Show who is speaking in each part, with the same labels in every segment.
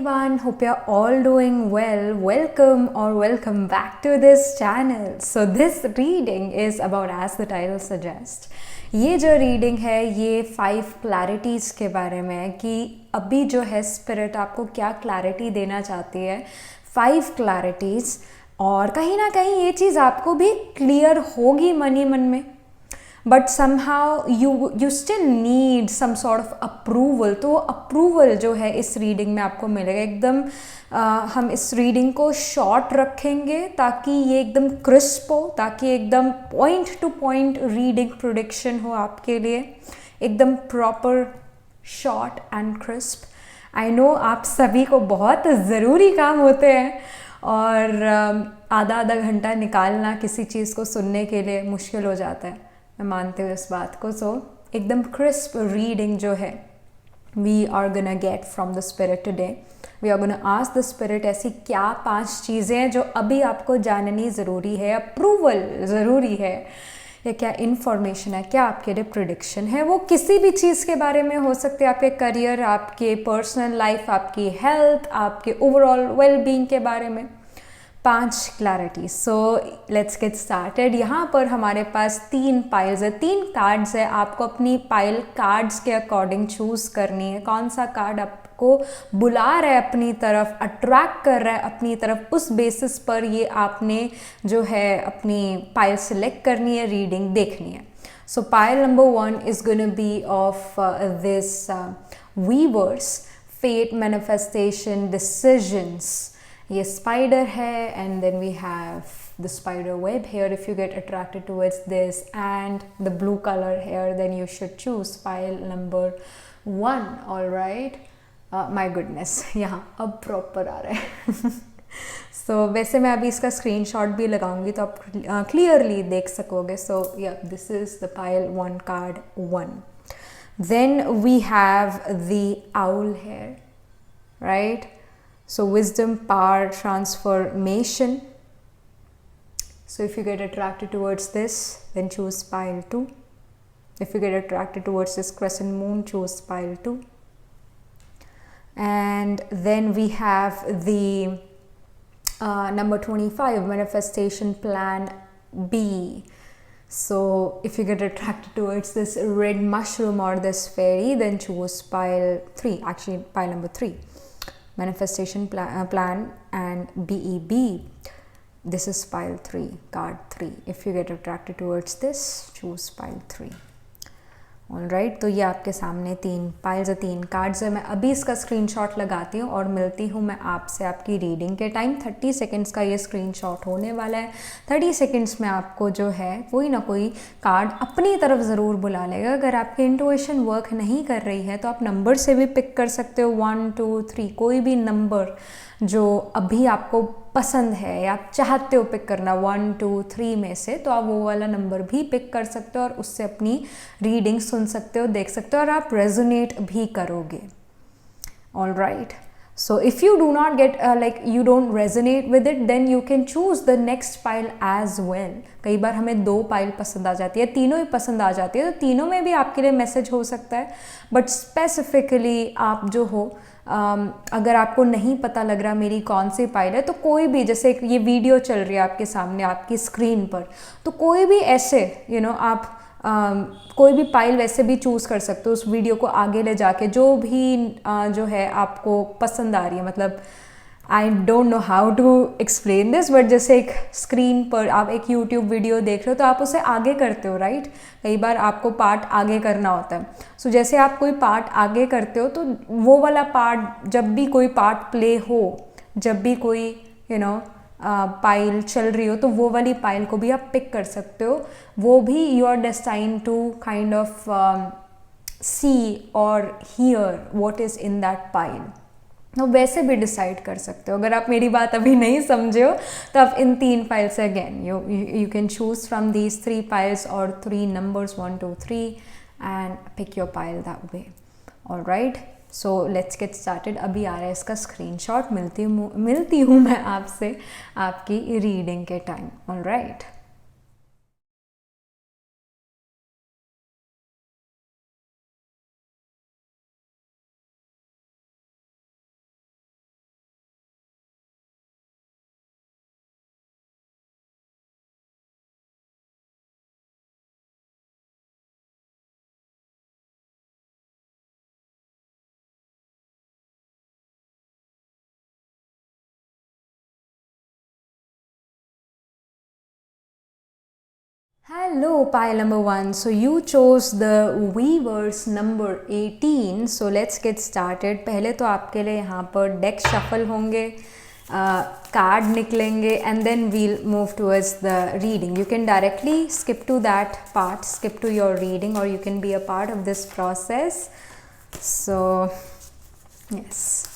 Speaker 1: everyone, hope you're all doing well. Welcome or welcome back to this channel. So this reading is about, as the title suggests, ये जो reading है ये 5 clarities के बारे में है कि अभी जो है स्पिरिट आपको क्या क्लैरिटी देना चाहती है, 5 क्लैरिटीज़। और कहीं ना कहीं ये चीज़ आपको भी क्लियर होगी मन ही मन में, but somehow you still need some sort of approval. तो अप्रूवल जो है इस रीडिंग में आपको मिलेगा एकदम। हम इस रीडिंग को शॉर्ट रखेंगे ताकि ये एकदम क्रिस्प हो, ताकि एकदम point two point reading prediction हो आपके लिए, एकदम proper short and crisp. I know आप सभी को बहुत ज़रूरी काम होते हैं और आधा आधा घंटा निकालना किसी चीज़ को सुनने के लिए मुश्किल हो जाता है, मैं मानती हूँ इस बात को। सो एकदम क्रिस्प रीडिंग जो है we are gonna get from the spirit today. We are gonna ask the spirit ऐसी क्या 5 चीज़ें हैं जो अभी आपको जाननी ज़रूरी है, अप्रूवल ज़रूरी है, या क्या इन्फॉर्मेशन है, क्या आपके लिए प्रिडिक्शन है। वो किसी भी चीज़ के बारे में हो सकते हैं, आपके करियर, आपके पर्सनल लाइफ, आपकी हेल्थ, आपके ओवरऑल वेलबींग के बारे में। 5 clarity. So let's get started. यहाँ पर हमारे पास 3 पाइल्स है, 3 कार्ड्स है। आपको अपनी पाइल कार्ड्स के अकॉर्डिंग चूज़ करनी है, कौन सा कार्ड आपको बुला रहा है अपनी तरफ, अट्रैक्ट कर रहा है अपनी तरफ, उस बेसिस पर ये आपने जो है अपनी पाइल सिलेक्ट करनी है, रीडिंग देखनी है। So pile number 1 is gonna be of this weavers, fate, manifestation, decisions. ये स्पाइडर है and then we have the spider web here if you get attracted towards this, and the blue colour here, then you should choose pile number 1। Alright, my goodness, यहाँ अब proper आ रहा है। सो वैसे मैं अभी इसका स्क्रीनशॉट भी लगाऊंगी तो आप क्लियरली देख सकोगे। So yeah this is the pile 1 card 1। Then we have the owl here, right? So wisdom, power, transformation. So if you get attracted towards this, then choose pile 2. If you get attracted towards this crescent moon, choose pile 2. And then we have the number 25, manifestation plan B. So if you get attracted towards this red mushroom or this fairy, then choose pile 3, actually pile number 3. Manifestation plan and BEB. This is pile 3, card 3. If you get attracted towards this, choose pile 3. Alright, तो ये आपके सामने 3 piles है, 3 cards है। मैं अभी इसका screenshot लगाती हूँ और मिलती हूँ मैं आपसे आपकी रीडिंग के टाइम। 30 सेकेंड्स का ये स्क्रीनशॉट होने वाला है। 30 सेकेंड्स में आपको जो है कोई ना कोई कार्ड अपनी तरफ ज़रूर बुला लेगा। अगर आपकी इंट्यूशन वर्क नहीं कर रही है तो आप नंबर से भी पिक कर सकते हो, 1 2 3, कोई भी नंबर जो अभी आपको पसंद है या आप चाहते हो पिक करना 1 2 3 में से, तो आप वो वाला नंबर भी पिक कर सकते हो और उससे अपनी रीडिंग सुन सकते हो, देख सकते हो और आप रेजोनेट भी करोगे। Alright, so if you do not get like you don't resonate with it, then you can choose the next pile as well. कई बार हमें 2 पाइल पसंद आ जाती है, तीनों ही पसंद आ जाती है, तो तीनों में भी आपके लिए मैसेज हो सकता है। बट स्पेसिफिकली आप जो हो अगर आपको नहीं पता लग रहा मेरी कौन सी पाइल है, तो कोई भी, जैसे ये वीडियो चल रही है आपके सामने आपकी स्क्रीन पर, तो कोई भी ऐसे आप कोई भी पाइल वैसे भी चूज़ कर सकते हो उस वीडियो को आगे ले जाके, जो भी जो है आपको पसंद आ रही है। मतलब I don't know how to explain this, but जैसे एक स्क्रीन पर आप एक यूट्यूब वीडियो देख रहे हो तो आप उसे आगे करते हो, राइट? कई बार आपको पार्ट आगे करना होता है। सो जैसे आप कोई पार्ट आगे करते हो तो वो वाला पार्ट, जब भी कोई पार्ट प्ले हो, जब भी कोई पाइल चल रही हो, तो वो वाली पाइल को भी आप पिक कर सकते हो। वो भी you are destined to kind of see और hear what is in that pile. तो वैसे भी डिसाइड कर सकते हो। अगर आप मेरी बात अभी नहीं समझे हो तो आप इन 3 पाइल से again you can choose from these 3 piles और 3 numbers 1 2 3 and pick your pile that way. Alright, so let's get started. अभी आ रहा है इसका स्क्रीनशॉट, मिलती हूँ मैं आपसे आपकी रीडिंग के time. Alright. Hello, pile number one. So you chose the Weavers number 18. So let's get started. पहले तो आपके लिए यहाँ पर डेक शफल होंगे, कार्ड निकलेंगे, and then we'll move towards the reading. You can directly skip to that part, skip to your reading, or you can be a part of this process. So yes.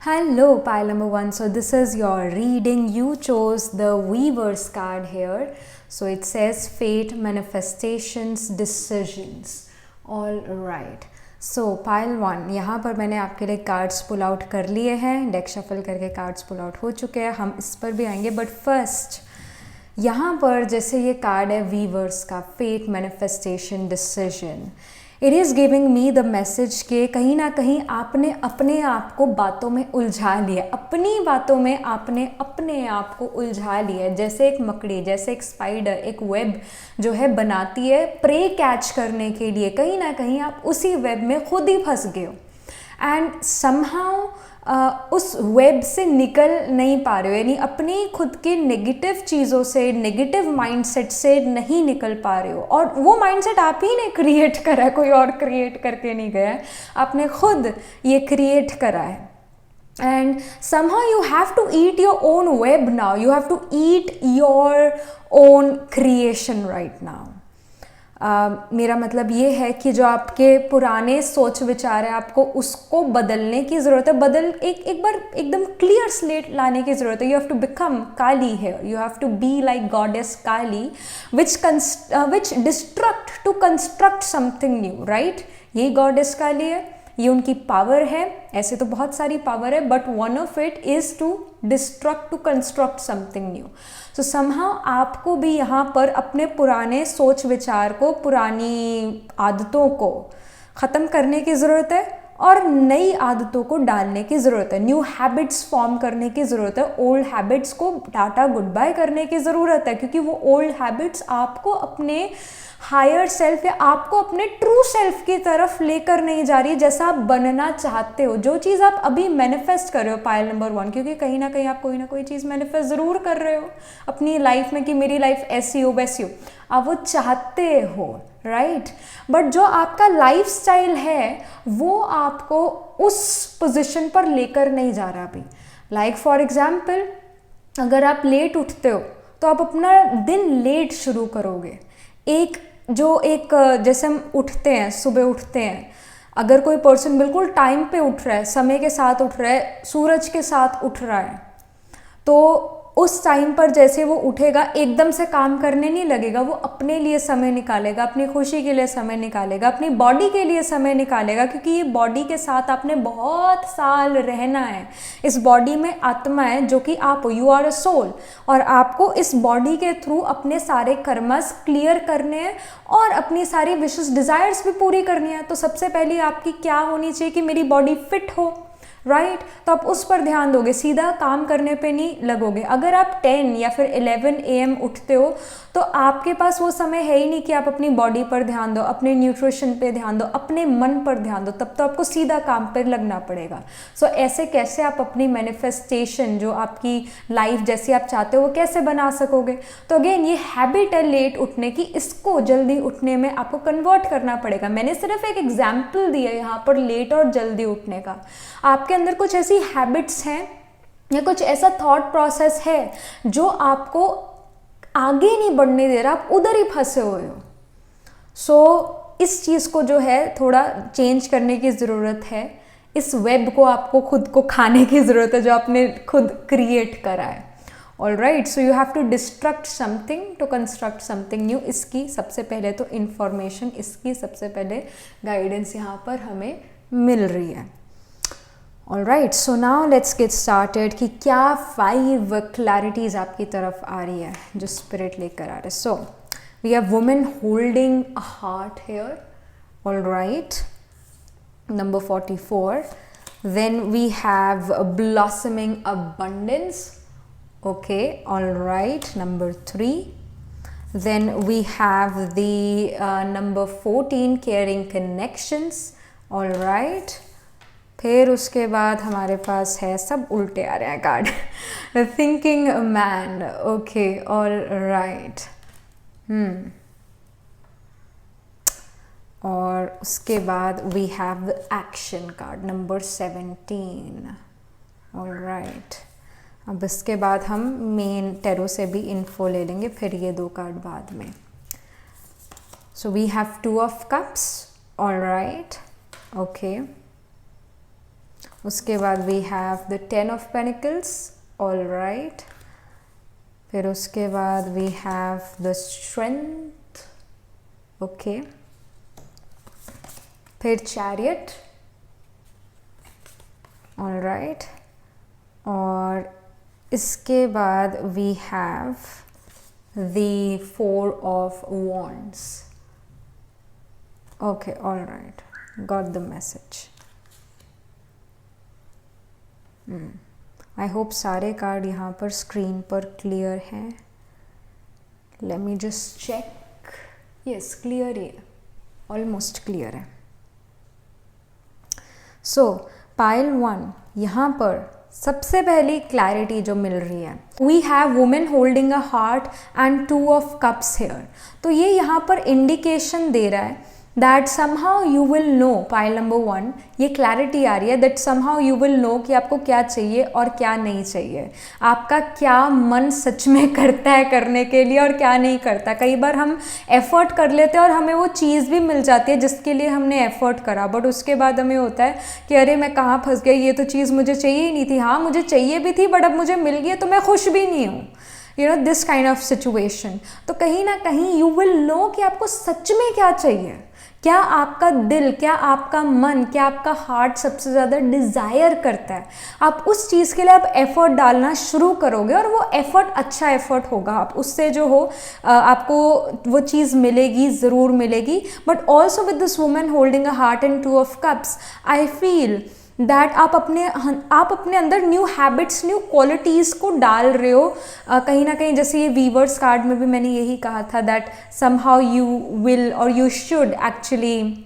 Speaker 1: Hello, pile number one. So this is your reading. You chose the Weaver's card here. So it says fate, manifestations, decisions. All right. So pile one, यहाँ पर मैंने आपके लिए cards pull out कर लिए हैं, deck shuffle करके cards pull out हो चुके हैं, हम इस पर भी आएंगे. बट फर्स्ट यहाँ पर जैसे ये कार्ड है वीवर्स का, fate, manifestation, decision, it is giving me the message के कहीं ना कहीं आपने अपने आप को बातों में उलझा लिया, अपनी बातों में आपने अपने आप को उलझा लिया. जैसे एक मकड़ी, जैसे एक स्पाइडर एक वेब जो है बनाती है प्रे कैच करने के लिए, कहीं ना कहीं आप उसी वेब में खुद ही फंस गए हो एंड समहाउ उस वेब से निकल नहीं पा रहे हो, यानी अपनी खुद के नेगेटिव चीज़ों से, नेगेटिव माइंडसेट से नहीं निकल पा रहे हो. और वो माइंडसेट आप ही ने क्रिएट करा है, कोई और क्रिएट करके नहीं गया है, आपने खुद ये क्रिएट करा है. And somehow you have to eat your own web now, you have to eat your own creation right now. मेरा मतलब ये है कि जो आपके पुराने सोच विचार है आपको उसको बदलने की ज़रूरत है, एक बार एकदम क्लियर स्लेट लाने की ज़रूरत है. You have to become Kali है, you have to be like goddess Kali which destruct to construct something new, right. यही गॉडेस काली है, ये उनकी पावर है. ऐसे तो बहुत सारी पावर है but one of it is to destruct to construct something new. So somehow आपको भी यहाँ पर अपने पुराने सोच विचार को, पुरानी आदतों को ख़त्म करने की ज़रूरत है और नई आदतों को डालने की ज़रूरत है. न्यू हैबिट्स फॉर्म करने की ज़रूरत है. ओल्ड हैबिट्स को टाटा गुड बाय करने की ज़रूरत है, क्योंकि वो ओल्ड हैबिट्स आपको अपने हायर सेल्फ या आपको अपने ट्रू सेल्फ की तरफ लेकर नहीं जा रही जैसा आप बनना चाहते हो. जो चीज़ आप अभी मैनिफेस्ट कर रहे हो, पाइल नंबर वन, क्योंकि कहीं ना कहीं आप कोई ना कोई चीज़ मैनिफेस्ट ज़रूर कर रहे हो अपनी लाइफ में कि मेरी लाइफ ऐसी हो वैसी हो, आप वो चाहते हो, राइट. बट जो आपका लाइफ स्टाइल है वो आपको उस पोजिशन पर लेकर नहीं जा रहा अभी. लाइक फॉर एग्जाम्पल, अगर आप लेट उठते हो तो आप अपना दिन लेट शुरू करोगे. जैसे हम उठते हैं, सुबह उठते हैं, अगर कोई पर्सन बिल्कुल टाइम पे उठ रहा है, समय के साथ उठ रहा है, सूरज के साथ उठ रहा है, तो उस टाइम पर जैसे वो उठेगा एकदम से काम करने नहीं लगेगा, वो अपने लिए समय निकालेगा, अपनी खुशी के लिए समय निकालेगा, अपनी बॉडी के लिए समय निकालेगा, क्योंकि ये बॉडी के साथ आपने बहुत साल रहना है. इस बॉडी में आत्मा है जो कि आप हो, यू आर अ सोल, और आपको इस बॉडी के थ्रू अपने सारे कर्मस क्लियर करने हैं और अपनी सारी विशेष डिज़ायर्स भी पूरी करनी है. तो सबसे पहले आपकी क्या होनी चाहिए कि मेरी बॉडी फिट हो, राइट? तो आप उस पर ध्यान दोगे, सीधा काम करने पे नहीं लगोगे। अगर आप 10 या फिर 11 AM उठते हो तो आपके पास वो समय है ही नहीं कि आप अपनी बॉडी पर ध्यान दो, अपने न्यूट्रिशन पे ध्यान दो, अपने मन पर ध्यान दो, तब तो आपको सीधा काम पर लगना पड़ेगा। सो ऐसे कैसे आप अपनी मैनिफेस्टेशन, जो आपकी लाइफ जैसी आप चाहते हो, वो कैसे बना सकोगे? तो अगेन ये हैबिट है लेट उठने की, इसको जल्दी उठने में आपको कन्वर्ट करना पड़ेगा। मैंने सिर्फ एक एग्जाम्पल दिया यहाँ पर लेट और जल्दी उठने का। आपके अंदर कुछ ऐसी हैबिट्स हैं या कुछ ऐसा थॉट प्रोसेस है जो आपको आगे नहीं बढ़ने दे रहा, आप उधर ही फंसे हुए हो। सो इस चीज़ को जो है थोड़ा चेंज करने की ज़रूरत है। इस वेब को आपको खुद को खाने की ज़रूरत है जो आपने खुद क्रिएट करा है। Alright, so you have to destruct something to construct something new. इसकी सबसे पहले तो इंफॉर्मेशन, इसकी सबसे पहले गाइडेंस यहाँ पर हमें मिल रही है। Alright, so now let's get started कि क्या 5 क्लैरिटीज आपकी तरफ आ रही है जो स्पिरिट लेकर आ रहे। So we have women holding a heart here, alright, number 44. Then we have blossoming abundance. Okay, all right, number 3. Then we have the number 14, caring connections. All right. फिर उसके बाद हमारे पास है, सब उल्टे आ रहे हैं card, thinking man. Okay, all right. और उसके बाद we have the action card, number 17. All right. अब इसके बाद हम मेन टेरो से भी इन्फो ले लेंगे, फिर ये 2 कार्ड बाद में. So we have 2 of cups. All right, okay. उसके बाद we have the 10 of pentacles. All right. फिर उसके बाद we have the strength. Okay. फिर चैरियट. All right. और इसके बाद we have the 4 of wands. Okay, all right, got the message. I hope सारे कार्ड यहाँ पर स्क्रीन पर क्लियर हैं. Let me just check. Yes, clear ही है, ऑलमोस्ट क्लियर है. सो पाइल 1, यहाँ पर सबसे पहली क्लैरिटी जो मिल रही है, we have women holding a heart and 2 of cups here. तो ये यहाँ पर इंडिकेशन दे रहा है that somehow you will know, pile number 1, ये क्लैरिटी आ रही है that somehow you will know कि आपको क्या चाहिए और क्या नहीं चाहिए, आपका क्या मन सच में करता है करने के लिए और क्या नहीं करता. कई बार हम एफर्ट कर लेते हैं और हमें वो चीज़ भी मिल जाती है जिसके लिए हमने एफर्ट करा, बट उसके बाद हमें होता है कि अरे मैं कहाँ फंस गया, ये तो चीज़ मुझे चाहिए ही नहीं थी. हाँ, मुझे चाहिए भी थी, बट अब मुझे मिल गई तो मैं खुश भी नहीं हूँ. You know, this kind of situation. तो कहीं ना कहीं यू विल नो कि आपको सच में क्या चाहिए, क्या आपका दिल, क्या आपका मन, क्या आपका हार्ट सबसे ज़्यादा डिज़ायर करता है. आप उस चीज़ के लिए आप एफर्ट डालना शुरू करोगे और वो एफर्ट अच्छा एफर्ट होगा. आप उससे जो हो आपको वो चीज़ मिलेगी, ज़रूर मिलेगी. But also with this women holding a heart and 2 of cups, I feel that आप अपने अंदर न्यू हैबिट्स, न्यू क्वालिटीज़ को डाल रहे हो. कहीं ना कहीं जैसे ये वीवर्स कार्ड में भी मैंने यही कहा था दैट समहाउ यू विल और you should actually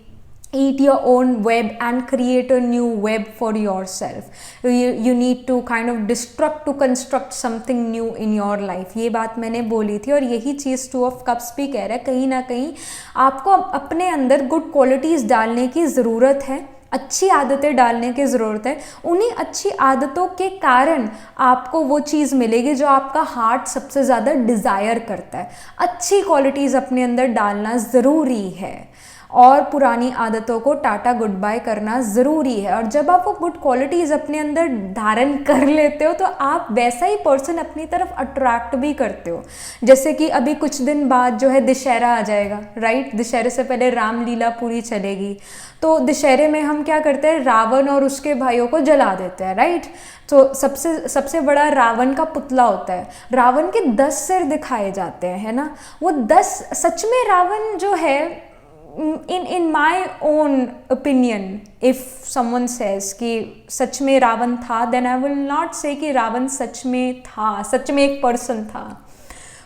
Speaker 1: eat your own web and create a new web for yourself. You need to kind of destruct to construct something new in your life. ये बात मैंने बोली थी और यही चीज़ 2 of cups भी कह रहा है. कहीं ना कहीं आपको अपने अंदर गुड क्वालिटीज़ डालने की ज़रूरत है, अच्छी आदतें डालने की ज़रूरत है. उन्हीं अच्छी आदतों के कारण आपको वो चीज़ मिलेगी जो आपका हार्ट सबसे ज़्यादा डिज़ायर करता है. अच्छी क्वालिटीज़ अपने अंदर डालना ज़रूरी है और पुरानी आदतों को टाटा गुड बाय करना ज़रूरी है. और जब आप वो गुड क्वालिटीज़ अपने अंदर धारण कर लेते हो तो आप वैसा ही पर्सन अपनी तरफ अट्रैक्ट भी करते हो. जैसे कि अभी कुछ दिन बाद जो है दशहरा आ जाएगा, राइट. दशहरे से पहले रामलीला पूरी चलेगी. तो दशहरे में हम क्या करते हैं, रावण और उसके भाइयों को जला देते हैं, राइट. तो सबसे बड़ा रावण का पुतला होता है. रावण के 10 सिर दिखाए जाते हैं, है ना. वो 10 सच में रावण जो है in my own opinion, if someone says कि सच में रावण था, then I will not say कि रावण सच में था, सच में एक person था.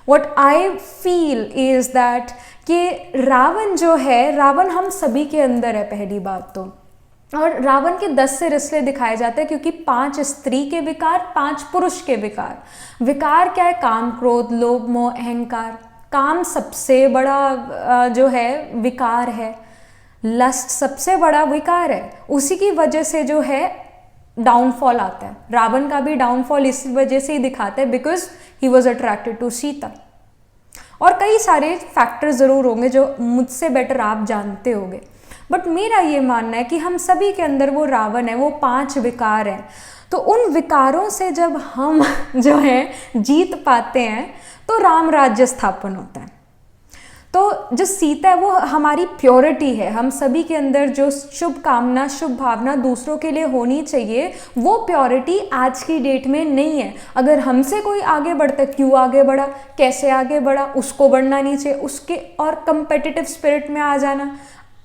Speaker 1: What I feel is that कि रावण जो है, रावण हम सभी के अंदर है पहली बात तो. और रावण के 10 से रिश्ते दिखाए जाते हैं क्योंकि 5 स्त्री के विकार, 5 पुरुष के विकार. विकार क्या है? काम, क्रोध, लोभ, मोह, अहंकार. काम सबसे बड़ा जो है विकार है. लस्ट सबसे बड़ा विकार है. उसी की वजह से जो है डाउनफॉल आता है. रावण का भी डाउनफॉल इस वजह से ही दिखाता है because he was attracted to Sita. और कई सारे फैक्टर ज़रूर होंगे जो मुझसे बेटर आप जानते होंगे. बट मेरा ये मानना है कि हम सभी के अंदर वो रावण है, वो 5 विकार हैं. तो उन विकारों से जब हम जो है जीत पाते हैं तो राम राज्य स्थापन होता है. तो जो सीता है वो हमारी प्योरिटी है. हम सभी के अंदर जो शुभ कामना, शुभ भावना दूसरों के लिए होनी चाहिए, वो प्योरिटी आज की डेट में नहीं है. अगर हमसे कोई आगे बढ़ता है, क्यों आगे बढ़ा, कैसे आगे बढ़ा, उसको बढ़ना नहीं चाहिए. उसके और कंपेटिटिव स्पिरिट में आ जाना,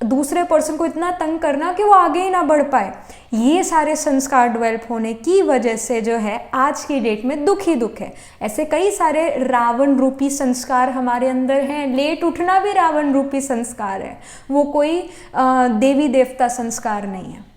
Speaker 1: दूसरे पर्सन को इतना तंग करना कि वो आगे ही ना बढ़ पाए. ये सारे संस्कार डेवलप होने की वजह से जो है आज की डेट में दुख ही दुख है. ऐसे कई सारे रावण रूपी संस्कार हमारे अंदर हैं. लेट उठना भी रावण रूपी संस्कार है. वो कोई देवी देवता संस्कार नहीं है,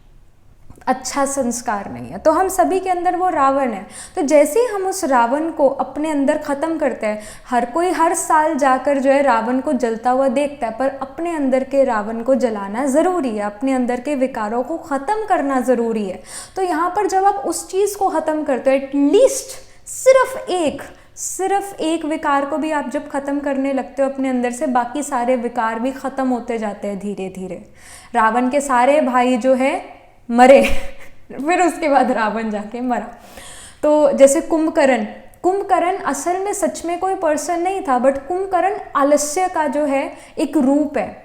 Speaker 1: अच्छा संस्कार नहीं है. तो हम सभी के अंदर वो रावण है. तो जैसे ही हम उस रावण को अपने अंदर ख़त्म करते हैं, हर कोई हर साल जाकर जो है रावण को जलता हुआ देखता है, पर अपने अंदर के रावण को जलाना ज़रूरी है. अपने अंदर के विकारों को ख़त्म करना ज़रूरी है. तो यहाँ पर जब आप उस चीज़ को ख़त्म करते हो, एटलीस्ट सिर्फ एक विकार को भी आप जब ख़त्म करने लगते हो अपने अंदर से, बाकी सारे विकार भी ख़त्म होते जाते हैं धीरे धीरे. रावण के सारे भाई जो है मरे फिर उसके बाद रावण जाके मरा. तो जैसे कुंभकर्ण असल में सच में कोई पर्सन नहीं था, बट कुंभकर्ण आलस्य का जो है एक रूप है.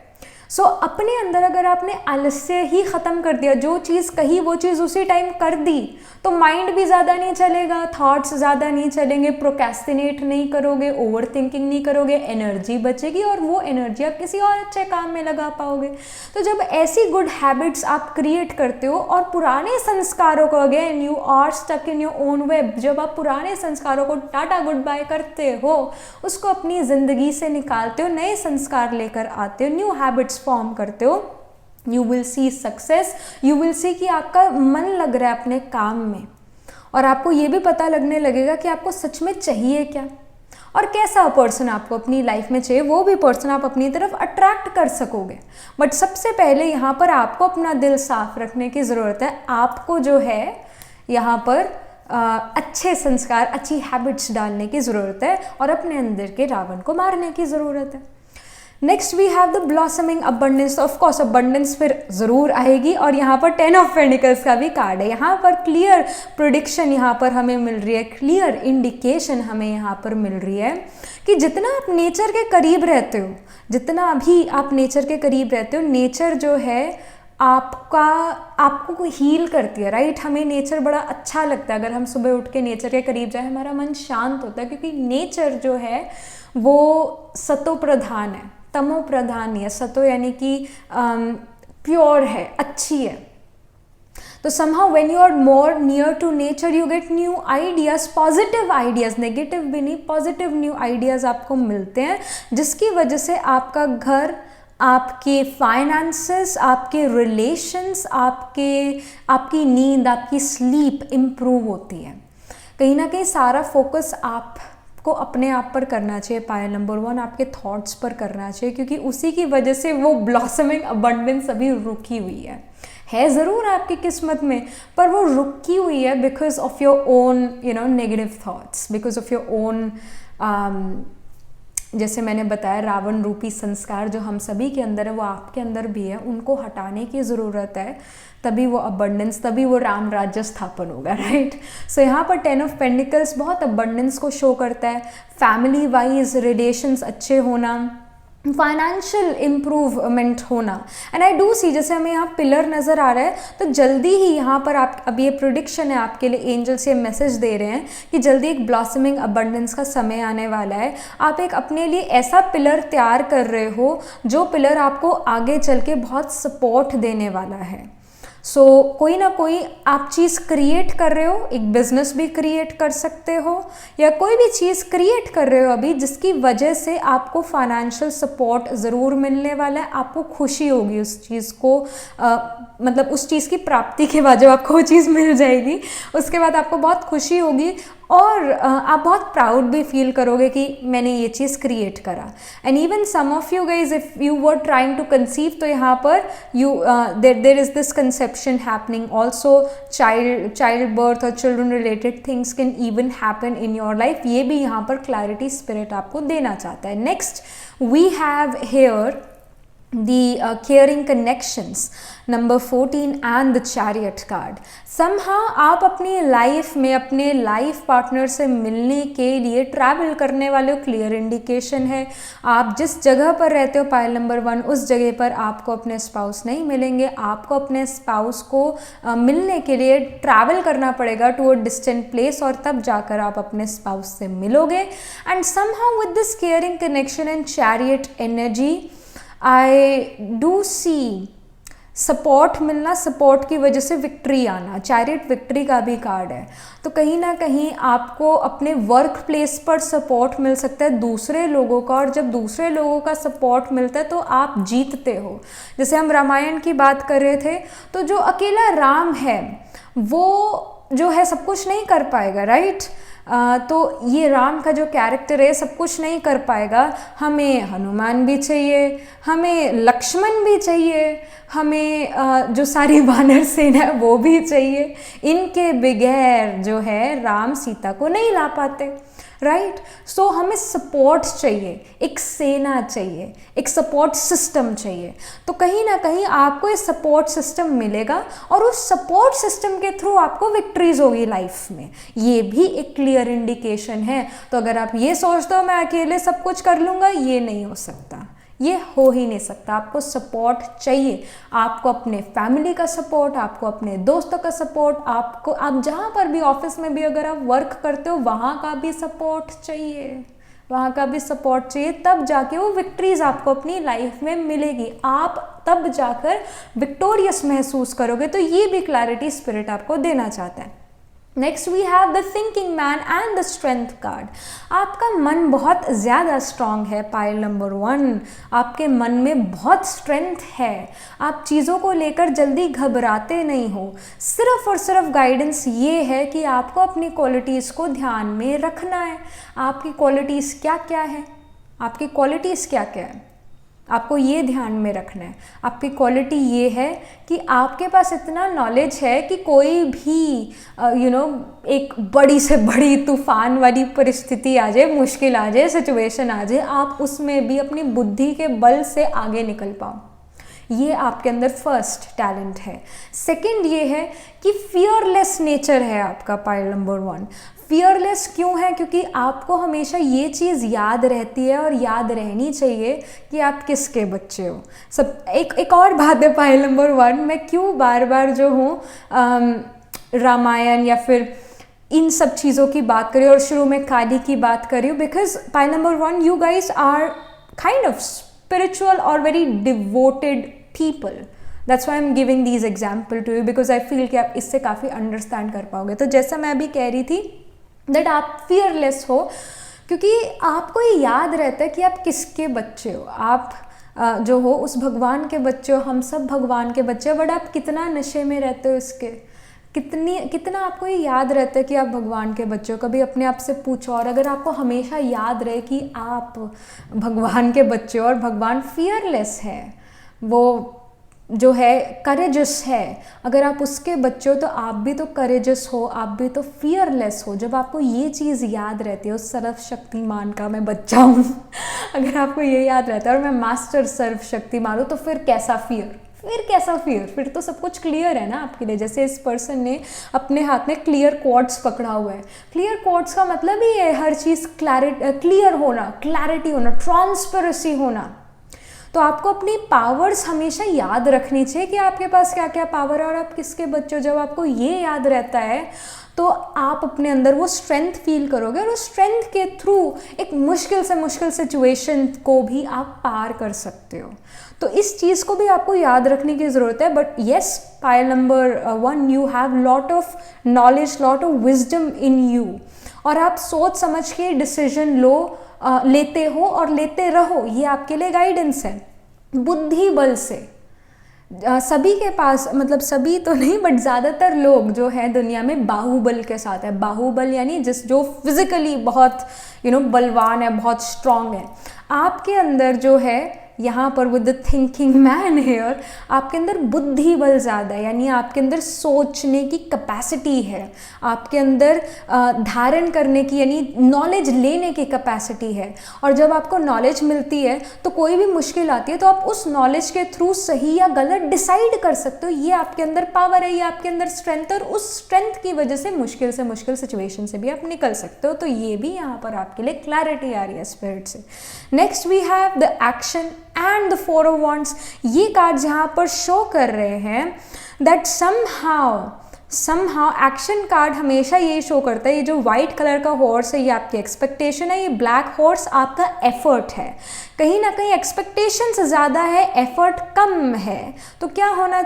Speaker 1: सो अपने अंदर अगर आपने आलस्य ही ख़त्म कर दिया, जो चीज़ कही वो चीज़ उसी टाइम कर दी, तो माइंड भी ज़्यादा नहीं चलेगा, थॉट्स ज़्यादा नहीं चलेंगे, प्रोक्रेस्टिनेट नहीं करोगे, ओवर थिंकिंग नहीं करोगे, एनर्जी बचेगी और वो एनर्जी आप किसी और अच्छे काम में लगा पाओगे. तो जब ऐसी गुड हैबिट्स आप क्रिएट करते हो और पुराने संस्कारों को, again you are stuck in your own web, जब आप पुराने संस्कारों को टाटा गुड बाय करते हो, उसको अपनी ज़िंदगी से निकालते हो, नए संस्कार लेकर आते हो, न्यू हैबिट्स फॉर्म करते हो, you will see success. You will see कि आपका मन लग रहा है अपने काम में, और आपको ये भी पता लगने लगेगा कि आपको सच में चाहिए क्या और कैसा पर्सन आपको अपनी लाइफ में चाहिए. वो भी पर्सन आप अपनी तरफ अट्रैक्ट कर सकोगे. बट सबसे पहले यहाँ पर आपको अपना दिल साफ रखने की ज़रूरत है. आपको जो है यहाँ पर अच्छे संस्कार, अच्छी हैबिट्स डालने की ज़रूरत है और अपने अंदर के रावण को मारने की ज़रूरत है. Next we have the blossoming abundance. Of course abundance फिर ज़रूर आएगी. और यहाँ पर 10 ऑफ पेंटिकल्स का भी कार्ड है. यहाँ पर क्लियर प्रेडिक्शन यहाँ पर हमें मिल रही है, क्लियर इंडिकेशन हमें यहाँ पर मिल रही है कि जितना आप नेचर के करीब रहते हो, जितना भी आप नेचर के करीब रहते हो, नेचर जो है आपको हील करती है. राइट, हमें नेचर बड़ा अच्छा लगता है. अगर हम सुबह उठ के नेचर के करीब जाए, हमारा मन शांत होता है, क्योंकि नेचर जो है वो सतो प्रधान है, तमो प्रधान नहीं है. सतो यानी कि प्योर है, अच्छी है. तो somehow when you are more near to nature you get new ideas, positive ideas, negative भी नहीं, positive new ideas आपको मिलते हैं, जिसकी वजह से आपका घर, आपके फाइनेंसेस, आपके रिलेशंस, आपकी नींद, आपकी स्लीप इम्प्रूव होती है. कहीं ना कहीं सारा फोकस आपको अपने आप पर करना चाहिए. पायल नंबर 1 आपके थॉट्स पर करना चाहिए, क्योंकि उसी की वजह से वो ब्लॉसमिंग अबंडेंस अभी रुकी हुई है ज़रूर आपकी किस्मत में, पर वो रुकी हुई है because of your own negative thoughts, because of your own जैसे मैंने बताया रावण रूपी संस्कार जो हम सभी के अंदर है, वो आपके अंदर भी है. उनको हटाने की ज़रूरत है, तभी वो अबंडेंस, तभी वो राम राज्य स्थापन होगा. राइट. सो यहाँ पर 10 ऑफ पेंटिकल्स बहुत अबंडेंस को शो करता है. फैमिली वाइज रिलेशंस अच्छे होना, फाइनेंशियल इम्प्रूवमेंट होना। एंड आई डू सी, जैसे हमें यहाँ पिलर नज़र आ रहा है, तो जल्दी ही यहाँ पर आप, अब ये प्रोडिक्शन है आपके लिए, एंजल्स ये मैसेज दे रहे हैं कि जल्दी एक ब्लॉसमिंग अबंडेंस का समय आने वाला है। आप एक अपने लिए ऐसा पिलर तैयार कर रहे हो जो पिलर आपको आगे चल के बहुत सपोर्ट देने वाला है। सो कोई ना कोई आप चीज़ क्रिएट कर रहे हो, एक बिजनेस भी क्रिएट कर सकते हो, या कोई भी चीज़ क्रिएट कर रहे हो अभी, जिसकी वजह से आपको फाइनेंशियल सपोर्ट ज़रूर मिलने वाला है। आपको खुशी होगी उस चीज़ को, मतलब उस चीज़ की प्राप्ति के बाद जब आपको वो चीज़ मिल जाएगी, उसके बाद आपको बहुत खुशी होगी और आप बहुत प्राउड भी फील करोगे कि मैंने ये चीज़ क्रिएट करा। And even some of you guys, if you were trying to conceive, तो यहाँ पर you there is this conception happening also. Child birth और children related things can even happen in your life. ये भी यहाँ पर clarity spirit आपको देना चाहता है। Next we have here the caring connections, number 14 and the chariot card. somehow आप अपनी लाइफ में अपने लाइफ पार्टनर से मिलने के लिए ट्रैवल करने वाले हो, क्लियर इंडिकेशन है। आप जिस जगह पर रहते हो पाइल नंबर 1, उस जगह पर आपको अपने स्पाउस नहीं मिलेंगे। आपको अपने स्पाउस को मिलने के लिए ट्रैवल करना पड़ेगा टू अ डिस्टेंट प्लेस, और तब जाकर आप अपने स्पाउस से मिलोगे। And somehow with this caring connection and chariot energy, I do see support मिलना, सपोर्ट की वजह से विक्ट्री आना। चैरियट विक्ट्री का भी कार्ड है, तो कहीं ना कहीं आपको अपने वर्क प्लेस पर सपोर्ट मिल सकता है दूसरे लोगों का, और जब दूसरे लोगों का सपोर्ट मिलता है तो आप जीतते हो। जैसे हम रामायण की बात कर रहे थे, तो जो अकेला राम है वो जो है सब कुछ नहीं कर पाएगा, राइट। तो ये राम का जो कैरेक्टर है सब कुछ नहीं कर पाएगा। हमें हनुमान भी चाहिए, हमें लक्ष्मण भी चाहिए, हमें जो सारी वानर सेना है वो भी चाहिए। इनके बगैर जो है राम सीता को नहीं ला पाते, राइट। सो हमें सपोर्ट चाहिए, एक सेना चाहिए, एक सपोर्ट सिस्टम चाहिए। तो कहीं ना कहीं आपको ये सपोर्ट सिस्टम मिलेगा, और उस सपोर्ट सिस्टम के थ्रू आपको विक्ट्रीज होगी लाइफ में। ये भी एक क्लियर इंडिकेशन है। तो अगर आप ये सोचते हो मैं अकेले सब कुछ कर लूँगा, ये नहीं हो सकता, ये हो ही नहीं सकता। आपको सपोर्ट चाहिए, आपको अपने फैमिली का सपोर्ट, आपको अपने दोस्तों का सपोर्ट, आपको, आप जहाँ पर भी, ऑफिस में भी अगर आप वर्क करते हो वहाँ का भी सपोर्ट चाहिए, वहाँ का भी सपोर्ट चाहिए। तब जाके वो विक्ट्रीज आपको अपनी लाइफ में मिलेगी, आप तब जाकर विक्टोरियस महसूस करोगे। तो ये भी क्लैरिटी स्पिरिट आपको देना चाहता है। Next we have the thinking man and the strength card. आपका मन बहुत ज़्यादा स्ट्रांग है पाइल नंबर 1। आपके मन में बहुत स्ट्रेंथ है, आप चीज़ों को लेकर जल्दी घबराते नहीं हो। सिर्फ और सिर्फ गाइडेंस ये है कि आपको अपनी क्वालिटीज़ को ध्यान में रखना है। आपकी क्वालिटीज़ क्या क्या है, आपकी क्वालिटीज़ क्या क्या है, आपको ये ध्यान में रखना है। आपकी क्वालिटी ये है कि आपके पास इतना नॉलेज है कि कोई भी एक बड़ी से बड़ी तूफान वाली परिस्थिति आ जाए, मुश्किल आ जाए, सिचुएशन आ जाए, आप उसमें भी अपनी बुद्धि के बल से आगे निकल पाओ। ये आपके अंदर फर्स्ट टैलेंट है। सेकंड ये है कि फियरलेस नेचर है आपका पाइल नंबर 1। फियरलेस क्यों है? क्योंकि आपको हमेशा ये चीज़ याद रहती है और याद रहनी चाहिए कि आप किसके बच्चे हो। सब एक और बात है पाइल नंबर 1, मैं क्यों बार बार जो हूँ रामायण या फिर इन सब चीज़ों की बात करी और शुरू में काली की बात करी, because pile number 1 you guys are kind of spiritual और very devoted people. That's why I am giving these example to you, because I feel कि आप इससे काफ़ी अंडरस्टैंड कर पाओगे। तो जैसा मैं अभी कह रही थी दैट आप फियरलेस हो क्योंकि आपको ये याद रहता है कि आप किसके बच्चे हो। आप जो हो उस भगवान के बच्चे हो, हम सब भगवान के बच्चे हो। बट आप कितना नशे में रहते हो इसके, कितना आपको ये याद रहता है कि आप भगवान के बच्चे हो। कभी अपने आप से पूछो, और अगर आपको हमेशा याद रहे कि आप भगवान के बच्चे हो और भगवान फियरलेस है, वो जो है करेजस है, अगर आप उसके बच्चे हो तो आप भी तो करेजस हो, आप भी तो फियरलेस हो। जब आपको ये चीज़ याद रहती है, उस सर्वशक्तिमान का मैं बच्चा हूँ अगर आपको ये याद रहता है और मैं मास्टर सर्वशक्तिमान हूँ, तो फिर कैसा फियर, फिर तो सब कुछ क्लियर है ना आपके लिए। जैसे इस पर्सन ने अपने हाथ में क्लियर क्वार्ट्स पकड़ा हुआ है। क्लियर क्वार्ट्स का मतलब ही है हर चीज़ क्लियर होना, क्लैरिटी होना, ट्रांसपेरेंसी होना, तो आपको अपनी पावर्स हमेशा याद रखनी चाहिए कि आपके पास क्या क्या पावर है और आप किसके बच्चे हो। जब आपको ये याद रहता है तो आप अपने अंदर वो स्ट्रेंथ फील करोगे और उस स्ट्रेंथ के थ्रू एक मुश्किल से मुश्किल सिचुएशन को भी आप पार कर सकते हो। तो इस चीज़ को भी आपको याद रखने की ज़रूरत है। But yes, pile number 1, you have lot of knowledge, lot of wisdom in you, और आप सोच समझ के डिसीजन लेते हो और लेते रहो। ये आपके लिए गाइडेंस है। बुद्धि बल से सभी के पास, मतलब सभी तो नहीं बट ज़्यादातर लोग जो है दुनिया में बाहुबल के साथ है। बाहुबल यानी जो फिजिकली बहुत बलवान है, बहुत स्ट्रांग है। आपके अंदर जो है यहाँ पर with the thinking man here, आपके अंदर बुद्धि बल ज़्यादा है, यानी आपके अंदर सोचने की कैपेसिटी है, आपके अंदर धारण करने की यानी नॉलेज लेने की कैपेसिटी है। और जब आपको नॉलेज मिलती है तो कोई भी मुश्किल आती है तो आप उस नॉलेज के थ्रू सही या गलत डिसाइड कर सकते हो। ये आपके अंदर पावर है, ये आपके अंदर स्ट्रेंथ है, और उस स्ट्रेंथ की वजह से मुश्किल सिचुएशन से भी आप निकल सकते हो। तो ये भी यहाँ पर आपके लिए क्लैरिटी आ रही है स्पिरिट से। Next we have the action and the 4 of Wands। ये कार्ड जहाँ पर शो कर रहे हैं दैट समहाउ एक्शन कार्ड हमेशा ये शो करता है, ये जो वाइट कलर का हॉर्स है ये आपकी एक्सपेक्टेशन है, ये ब्लैक हॉर्स आपका एफर्ट है। कहीं ना कहीं एक्सपेक्टेशन ज़्यादा है, एफर्ट कम है। तो क्या होना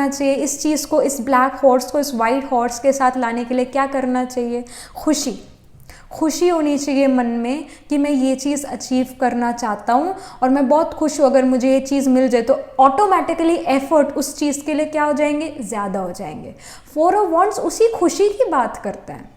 Speaker 1: चाहिए इस चीज़ को, इस ब्लैक हॉर्स को इस वाइट हॉर्स के साथ लाने के लिए क्या करना चाहिए? खुशी होनी चाहिए मन में कि मैं ये चीज़ अचीव करना चाहता हूँ और मैं बहुत खुश हूँ अगर मुझे ये चीज़ मिल जाए। तो ऑटोमेटिकली एफर्ट उस चीज़ के लिए क्या हो जाएंगे? ज़्यादा हो जाएंगे। 4 of Wands उसी खुशी की बात करता है।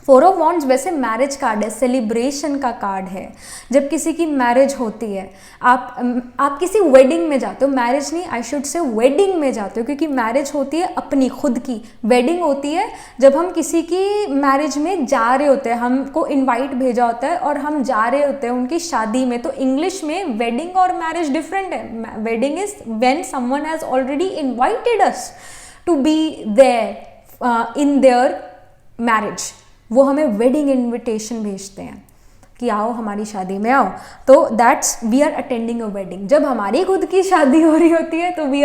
Speaker 1: 4 of Wands वैसे मैरिज कार्ड है, सेलिब्रेशन का कार्ड है। जब किसी की मैरिज होती है, आप किसी वेडिंग में जाते हो, मैरिज नहीं, आई शुड से वेडिंग में जाते हो, क्योंकि मैरिज होती है अपनी खुद की, वेडिंग होती है जब हम किसी की मैरिज में जा रहे होते हैं, हमको इनवाइट भेजा होता है और हम जा रहे होते हैं उनकी शादी में। तो इंग्लिश में वेडिंग और मैरिज डिफरेंट है। Wedding is when someone has already invited us to be there in their marriage, वो हमें वेडिंग इनविटेशन भेजते हैं कि आओ हमारी शादी में आओ। तो that's we are attending a wedding. जब हमारी खुद की शादी हो रही होती है तो we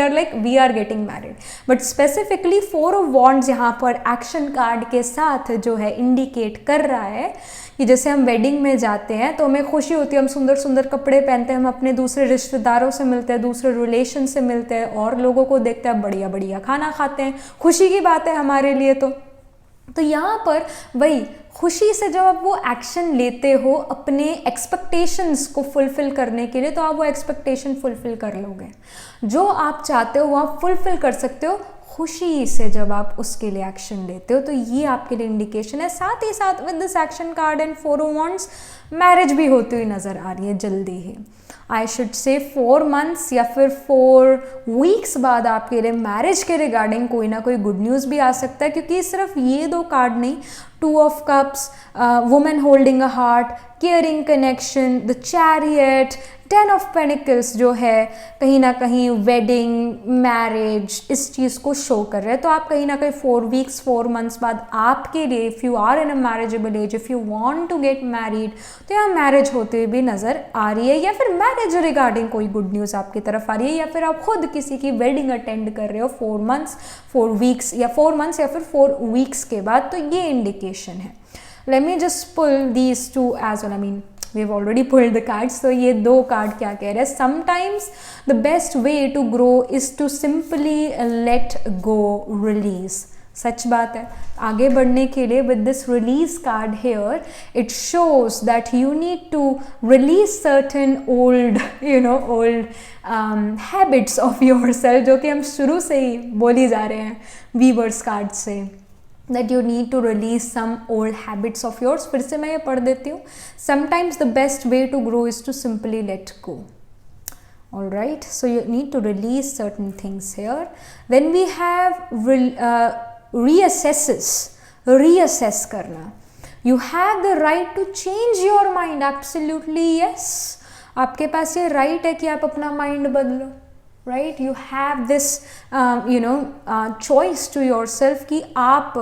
Speaker 1: are getting married. But specifically 4 of Wands यहाँ पर एक्शन कार्ड के साथ जो है इंडिकेट कर रहा है कि जैसे हम वेडिंग में जाते हैं तो हमें खुशी होती है, हम सुंदर सुंदर कपड़े पहनते हैं, हम अपने दूसरे रिश्तेदारों से मिलते हैं, दूसरे रिलेशन से मिलते हैं और लोगों को देखते हैं, बढ़िया बढ़िया खाना खाते हैं। खुशी की बात है हमारे लिए। तो यहाँ पर वही खुशी से जब आप वो एक्शन लेते हो अपने एक्सपेक्टेशंस को फुलफिल करने के लिए, तो आप वो एक्सपेक्टेशन फुलफिल कर लोगे। जो आप चाहते हो वो आप फुलफिल कर सकते हो खुशी से जब आप उसके लिए एक्शन लेते हो। तो ये आपके लिए इंडिकेशन है। साथ ही साथ with this action card and 4 of Wands marriage भी होती हुई नज़र आ रही है जल्दी ही। आई शुड से 4 months या फिर 4 weeks बाद आपके लिए मैरिज के रिगार्डिंग कोई ना कोई गुड न्यूज़ भी आ सकता है, क्योंकि सिर्फ ये 2 कार्ड नहीं, 2 of Cups, women holding a heart, caring connection, the chariot, 10 of Pentacles जो है कहीं ना कहीं वेडिंग, मैरिज, इस चीज़ को शो कर रहे हैं। तो आप कहीं ना कहीं 4 weeks, 4 months बाद आपके लिए, if you are in a marriageable age, if you want to get married, तो यहाँ मैरिज होते हुए भी नज़र आ रही है, या फिर मैरिज रिगार्डिंग कोई गुड न्यूज़ आपकी तरफ आ रही है, या फिर आप खुद किसी की वेडिंग अटेंड कर रहे हो 4 months, 4 weeks या 4 months या फिर 4 weeks के बाद। तो ये इंडिकेशन है। Let me just pull these two as well. I mean, we've already pulled the cards. So ये 2 कार्ड क्या कह रहे हैं? Sometimes the best way to grow is to simply let go, release. सच बात है। आगे बढ़ने के लिए with this release card here, it shows that you need to release certain old habits of yourself, जो कि हम शुरू से ही बोली जा रहे हैं वीवर्स कार्ड से, that you need to release some old habits of yours. फिर से मैं ये पढ़ देती हूँ। Sometimes the best way to grow is to simply let go. All right, so you need to release certain things here. Then we have reassess करना. You have the right to change your mind. Absolutely yes. आपके पास ये right है कि आप अपना mind बदलो। Right, you have this choice to your self कि आप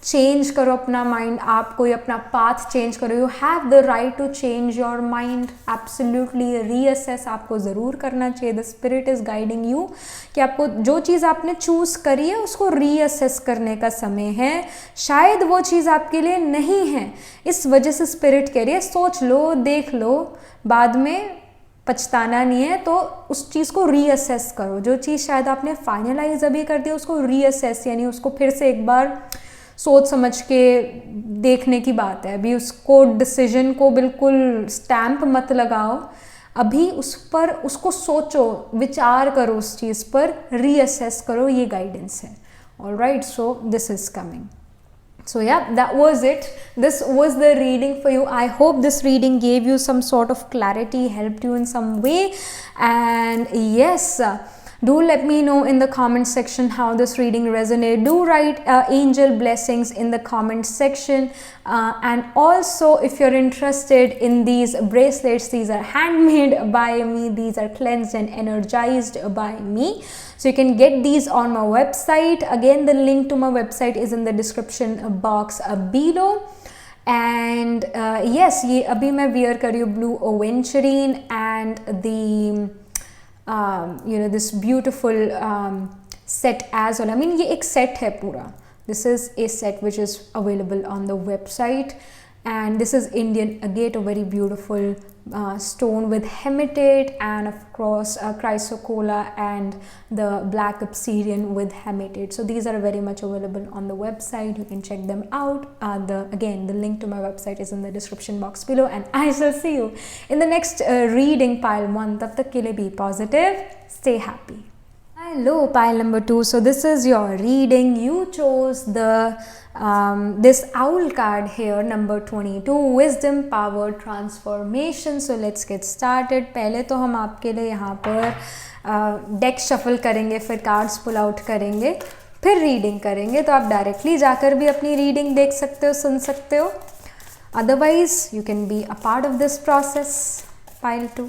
Speaker 1: चेंज करो अपना माइंड, आप कोई अपना पाथ चेंज करो. You have the right to change your mind. Absolutely reassess आपको ज़रूर करना चाहिए. The spirit is guiding you कि आपको जो चीज़ आपने चूज़ करी है उसको रीअसेस करने का समय है. शायद वो चीज़ आपके लिए नहीं है, इस वजह से स्पिरिट कह रही है सोच लो, देख लो, बाद में पछताना नहीं है. तो उस चीज़ को रीअसेस करो. जो चीज़ शायद आपने फाइनलाइज अभी कर दिया उसको रीअसेस, यानी उसको फिर से एक बार सोच समझ के देखने की बात है. अभी उसको डिसीजन को बिल्कुल स्टैम्प मत लगाओ, अभी उस पर उसको सोचो, विचार करो, उस चीज़ पर रीअसेस करो. ये गाइडेंस है. Alright, so this is coming. So yeah, that was it. This was the reading for you. I hope this reading gave you some sort of clarity, helped you in some way. And yes, do let me know in the comment section how this reading resonated. Do write angel blessings in the comment section. And also, if you're interested in these bracelets, these are handmade by me. These are cleansed and energized by me. So you can get these on my website. Again, the link to my website is in the description box below. And yes, ये अभी मैं wear कर रही हूँ blue aventurine and the this beautiful set as well. I mean ये एक set है पूरा. This is a set which is available on the website. And this is Indian agate, a very beautiful stone with hematite, and of course chrysocolla and the black obsidian with hematite. So these are very much available on the website. You can check them out. Again, the link to my website is in the description box below, and I shall see you in the next reading, pile 1. Tab tak ke liye be positive, stay happy. Hello, pile number 2. So this is your reading. You chose the this owl card here, number 22, wisdom, power, transformation. So let's get started. पहले तो हम आपके लिए यहाँ पर deck shuffle करेंगे, फिर cards pull out करेंगे, फिर रीडिंग करेंगे. तो आप डायरेक्टली जाकर भी अपनी रीडिंग देख सकते हो, सुन सकते हो. Otherwise you can be a part of this process. Pile 2.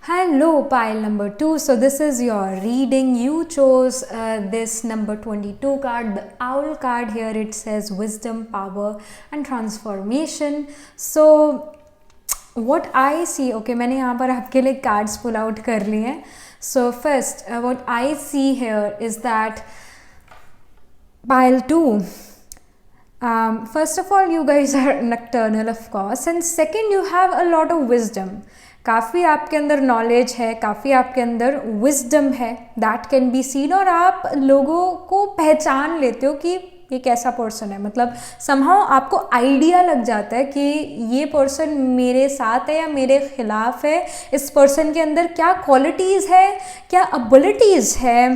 Speaker 1: Hello, pile number 2. So this is your reading. You chose this number 22 card, the owl card. Here it says wisdom, power and transformation. So what I see, okay, मैंने यहाँ पर आपके लिए cards pull out कर लिए हैं. So first, what I see here is that pile 2. First of all, you guys are nocturnal, of course, and second, you have a lot of wisdom. काफ़ी आपके अंदर नॉलेज है, काफ़ी आपके अंदर विजडम है, दैट कैन बी सीन. और आप लोगों को पहचान लेते हो कि ये कैसा पर्सन है. मतलब समहाउ आपको आइडिया लग जाता है कि ये पर्सन मेरे साथ है या मेरे खिलाफ है. इस पर्सन के अंदर क्या क्वालिटीज़ है, क्या एबिलिटीज़ है,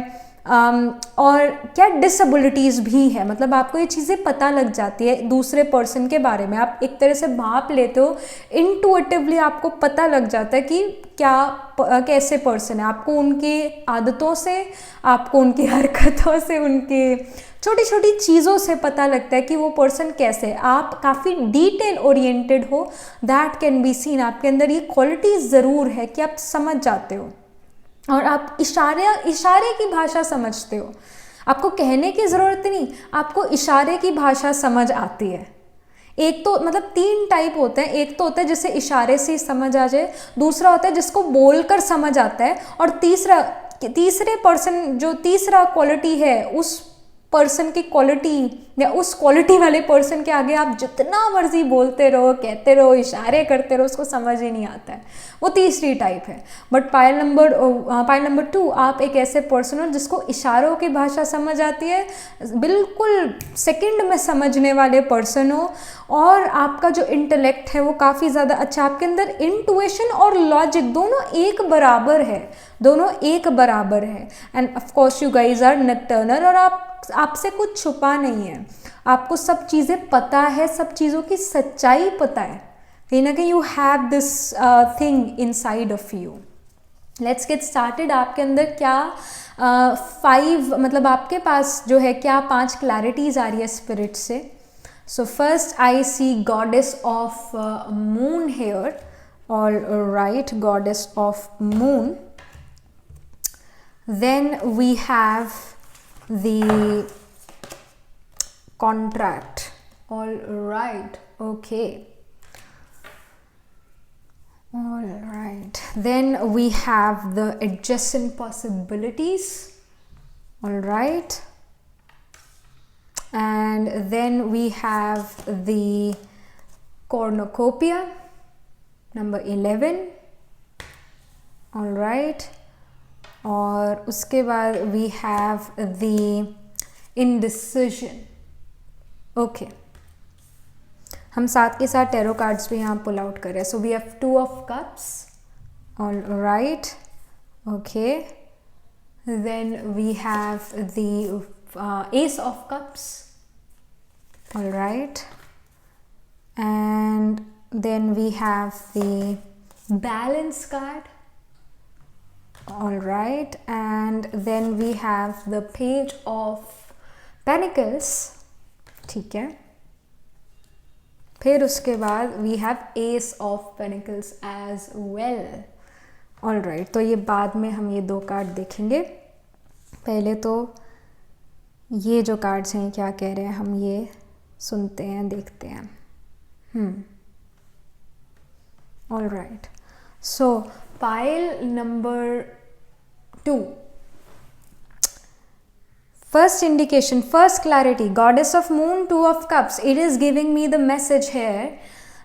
Speaker 1: और क्या डिसेबिलिटीज़ भी है, मतलब आपको ये चीज़ें पता लग जाती है दूसरे पर्सन के बारे में, आप एक तरह से भाप लेते हो, इंटुइटिवली आपको पता लग जाता है कि कैसे पर्सन है, आपको उनकी आदतों से, आपको उनकी हरकतों से, उनके छोटी छोटी चीज़ों से पता लगता है कि वो पर्सन कैसे है। आप काफ़ी डिटेल ओरिएंटेड हो, दैट कैन बी सीन, आपके अंदर ये क्वालिटी ज़रूर है कि आप समझ जाते हो और आप इशारे की भाषा समझते हो, आपको कहने की ज़रूरत नहीं, आपको इशारे की भाषा समझ आती है। एक तो मतलब 3 टाइप होते हैं, एक तो होता है जिसे इशारे से समझ आ जाए, दूसरा होता है जिसको बोलकर समझ आता है, और तीसरे पर्सन जो तीसरा क्वालिटी है, उस पर्सन की क्वालिटी या उस क्वालिटी वाले पर्सन के आगे आप जितना मर्जी बोलते रहो, कहते रहो, इशारे करते रहो, उसको समझ ही नहीं आता है, वो तीसरी टाइप है। बट पाइल नंबर 2, आप एक ऐसे पर्सन हो जिसको इशारों की भाषा समझ आती है, बिल्कुल सेकंड में समझने वाले पर्सन हो, और आपका जो इंटेलेक्ट है वो काफ़ी ज़्यादा अच्छा, आपके अंदर इंटुइशन और लॉजिक दोनों एक बराबर है, and of course you guys are nocturnal, और आपसे कुछ छुपा नहीं है, आपको सब चीज़ें पता है, सब चीज़ों की सच्चाई पता है, कहीं ना कहीं you have this thing inside of you. Let's get started. आपके अंदर क्या 5 मतलब आपके पास जो है क्या 5 क्लैरिटीज आ रही है स्पिरिट से। So first I see goddess of moon here, all right, goddess of moon. Then we have the contract. All right, okay. All right. Then we have the adjacent possibilities. All right. And then we have the cornucopia, number 11. All right. और उसके बाद we have the इनडिसिजन। Okay, हम साथ के साथ tarot cards भी यहाँ pull out कर रहे हैं। So we have 2 of cups, all right, okay. Then we have the ace of cups, all right, and then we have the balance card, all right, and then we have the page of pentacles, ठीक है। फिर उसके बाद we have ace of pentacles as well, all right। तो ये बाद में हम ये 2 कार्ड देखेंगे, पहले तो ये जो कार्ड्स हैं क्या कह रहे हैं हम ये सुनते हैं, देखते हैं। all right, so pile number 2, first indication, first clarity, goddess of moon, 2 of cups. It is giving me the message here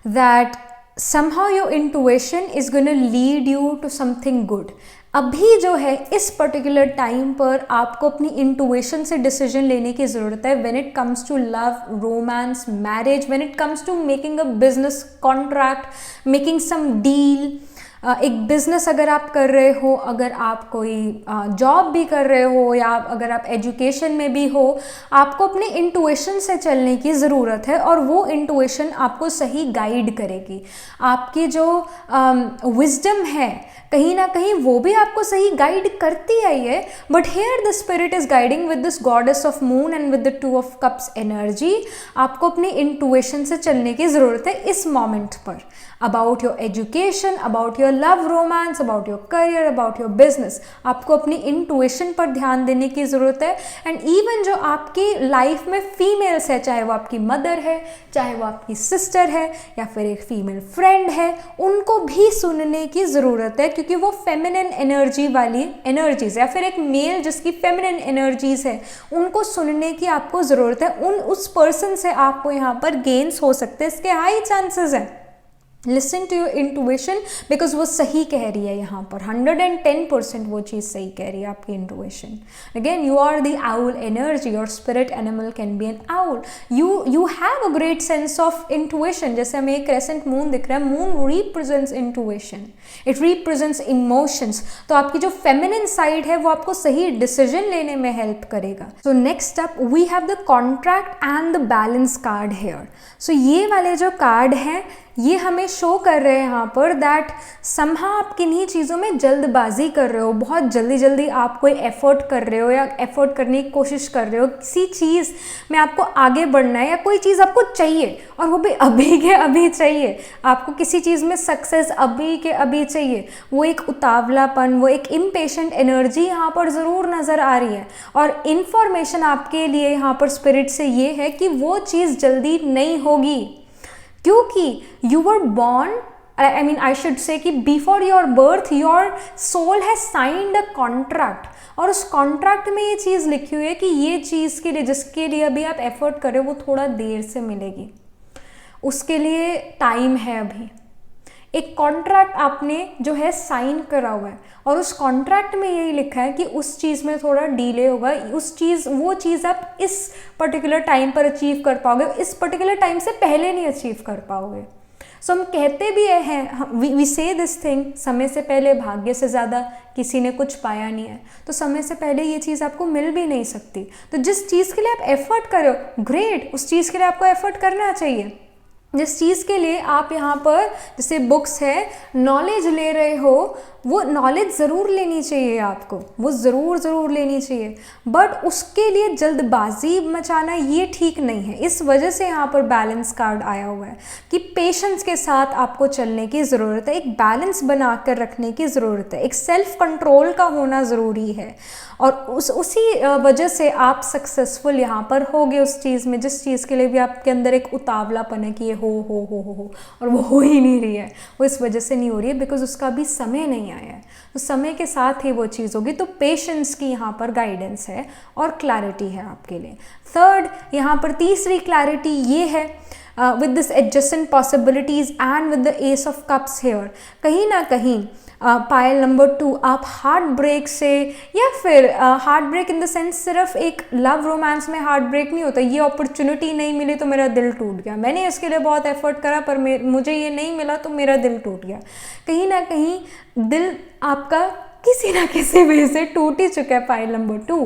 Speaker 1: that somehow your intuition is going to lead you to something good. अभी जो है इस particular time पर आपको अपनी intuition से decision लेने की ज़रूरत है when it comes to love, romance, marriage, when it comes to making a business contract, making some deal. एक बिज़नेस अगर आप कर रहे हो, अगर आप कोई जॉब भी कर रहे हो, या अगर आप एजुकेशन में भी हो, आपको अपने इंटुइशन से चलने की ज़रूरत है, और वो इंटुइशन आपको सही गाइड करेगी। आपकी जो विजडम है कहीं ना कहीं वो भी आपको सही गाइड करती आई है, but here the spirit is guiding with this goddess of moon and with the 2 of cups energy. आपको अपनी इंटुइशन से चलने की ज़रूरत है इस मोमेंट पर, about your education, about your love, romance, about your career, about your business. आपको अपनी इंटुइशन पर ध्यान देने की ज़रूरत है। एंड इवन जो आपकी लाइफ में फीमेल्स है, चाहे वो आपकी मदर है, चाहे वो आपकी सिस्टर है, या फिर एक फीमेल फ्रेंड है, उनको भी सुनने की ज़रूरत है, क्योंकि वो फेमिनिन एनर्जी वाली एनर्जीज, या फिर एक मेल जिसकी फेमिनिन एनर्जीज है, उनको सुनने की आपको ज़रूरत है। उस पर्सन से आपको यहाँ पर गेन्स हो सकते हैं, इसके हाई चांसेस हैं। Listen to your intuition, because वो सही कह रही है यहाँ पर, 110% वो चीज़ सही कह रही है आपकी intuition. Again you are the owl energy, your spirit animal can be an owl. You have a great sense of intuition. जैसे हमें एक क्रेसेंट मून दिख रहा है, moon represents intuition, it represents emotions. तो आपकी जो फेमिनिन साइड है वो आपको सही डिसीजन लेने में हेल्प करेगा. So next up we have the contract and the balance card here. सो ये वाले जो कार्ड हैं ये हमें शो कर रहे हैं यहाँ पर दैट समहा आप किन्हीं चीज़ों में जल्दबाजी कर रहे हो, बहुत जल्दी जल्दी आप कोई एफर्ट कर रहे हो या एफर्ट करने की कोशिश कर रहे हो, किसी चीज़ में आपको आगे बढ़ना है या कोई चीज़ आपको चाहिए और वो भी अभी के अभी चाहिए. आपको किसी चीज़ में सक्सेस अभी के अभी चाहिए. वो एक उतावलापन, वो एक इम्पेशेंट एनर्जी यहाँ पर ज़रूर नज़र आ रही है. और इन्फॉर्मेशन आपके लिए यहाँ पर स्पिरिट से ये है कि वो चीज़ जल्दी नहीं होगी, क्योंकि you were born, I mean I should say कि before your birth your soul has signed a contract. और उस कॉन्ट्रैक्ट में ये चीज़ लिखी हुई है कि ये चीज़ के लिए जिसके लिए अभी आप एफर्ट कर रहे हो वो थोड़ा देर से मिलेगी, उसके लिए टाइम है अभी. एक कॉन्ट्रैक्ट आपने जो है साइन करा हुआ है और उस कॉन्ट्रैक्ट में यही लिखा है कि उस चीज़ में थोड़ा डिले होगा, वो चीज़ आप इस पर्टिकुलर टाइम पर अचीव कर पाओगे, इस पर्टिकुलर टाइम से पहले नहीं अचीव कर पाओगे. सो हम कहते भी हैं, वी से दिस थिंग, समय से पहले भाग्य से ज़्यादा किसी ने कुछ पाया नहीं है. तो समय से पहले ये चीज़ आपको मिल भी नहीं सकती. तो जिस चीज़ के लिए आप एफर्ट करो, ग्रेट, उस चीज़ के लिए आपको एफर्ट करना चाहिए. जिस चीज़ के लिए आप यहाँ पर जैसे बुक्स है, नॉलेज ले रहे हो, वो नॉलेज ज़रूर लेनी चाहिए आपको, वो ज़रूर लेनी चाहिए. बट उसके लिए जल्दबाजी मचाना ये ठीक नहीं है. इस वजह से यहाँ पर बैलेंस कार्ड आया हुआ है कि पेशेंस के साथ आपको चलने की ज़रूरत है, एक बैलेंस बना कर रखने की ज़रूरत है, एक सेल्फ कंट्रोल का होना ज़रूरी है. और उसी वजह से आप सक्सेसफुल यहाँ पर होगे उस चीज़ में, जिस चीज़ के लिए भी आपके अंदर एक उतावलापन है कि ये हो और वो हो ही नहीं रही है. वो इस वजह से नहीं हो रही है बिकॉज उसका भी समय नहीं आया है. तो समय के साथ ही वो चीज़ होगी. तो पेशेंस की यहाँ पर गाइडेंस है और क्लैरिटी है आपके लिए. थर्ड, यहाँ पर तीसरी क्लैरिटी ये है with this adjacent possibilities and with the ace of cups here. कहीं ना कहीं पायल नंबर 2 आप हार्ट ब्रेक से, या फिर heart break in the sense सिर्फ एक लव रोमांस में हार्ट ब्रेक नहीं होता, ये अपॉर्चुनिटी नहीं मिली तो मेरा दिल टूट गया, मैंने इसके लिए बहुत एफर्ट करा पर मुझे ये नहीं मिला तो मेरा दिल टूट गया. कहीं ना कहीं दिल आपका किसी ना किसी वजह से टूट ही चुका है pile number 2.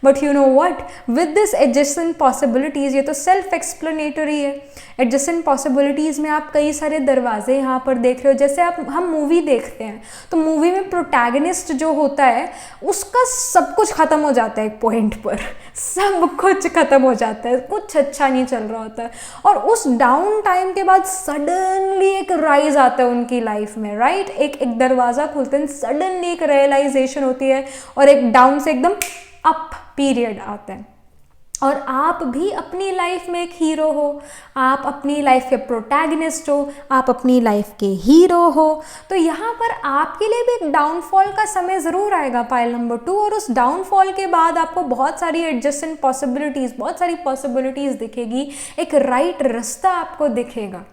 Speaker 1: But you know what, with this adjacent possibilities, ये तो सेल्फ एक्सप्लेनेटरी है. एडजेसेंट पॉसिबिलिटीज़ में आप कई सारे दरवाजे यहाँ पर देख रहे हो. जैसे हम मूवी देखते हैं तो मूवी में प्रोटैगनिस्ट जो होता है उसका सब कुछ ख़त्म हो जाता है एक पॉइंट पर, सब कुछ ख़त्म हो जाता है, कुछ अच्छा नहीं चल रहा होता है. और उस डाउन टाइम के बाद सडनली एक राइज आता है उनकी लाइफ में, राइट. एक दरवाज़ा खुलते हैं, सडनली एक रियलाइजेशन होती है और एक डाउन से एकदम अप पीरियड आता है. और आप भी अपनी लाइफ में एक हीरो हो, आप अपनी लाइफ के प्रोटैगनिस्ट हो, आप अपनी लाइफ के हीरो हो. तो यहाँ पर आपके लिए भी एक डाउनफॉल का समय ज़रूर आएगा पाइल नंबर 2. और उस डाउनफॉल के बाद आपको बहुत सारी एडजेसेंट पॉसिबिलिटीज़, बहुत सारी पॉसिबिलिटीज़ दिखेगी, एक राइट रास्ता आपको दिखेगा.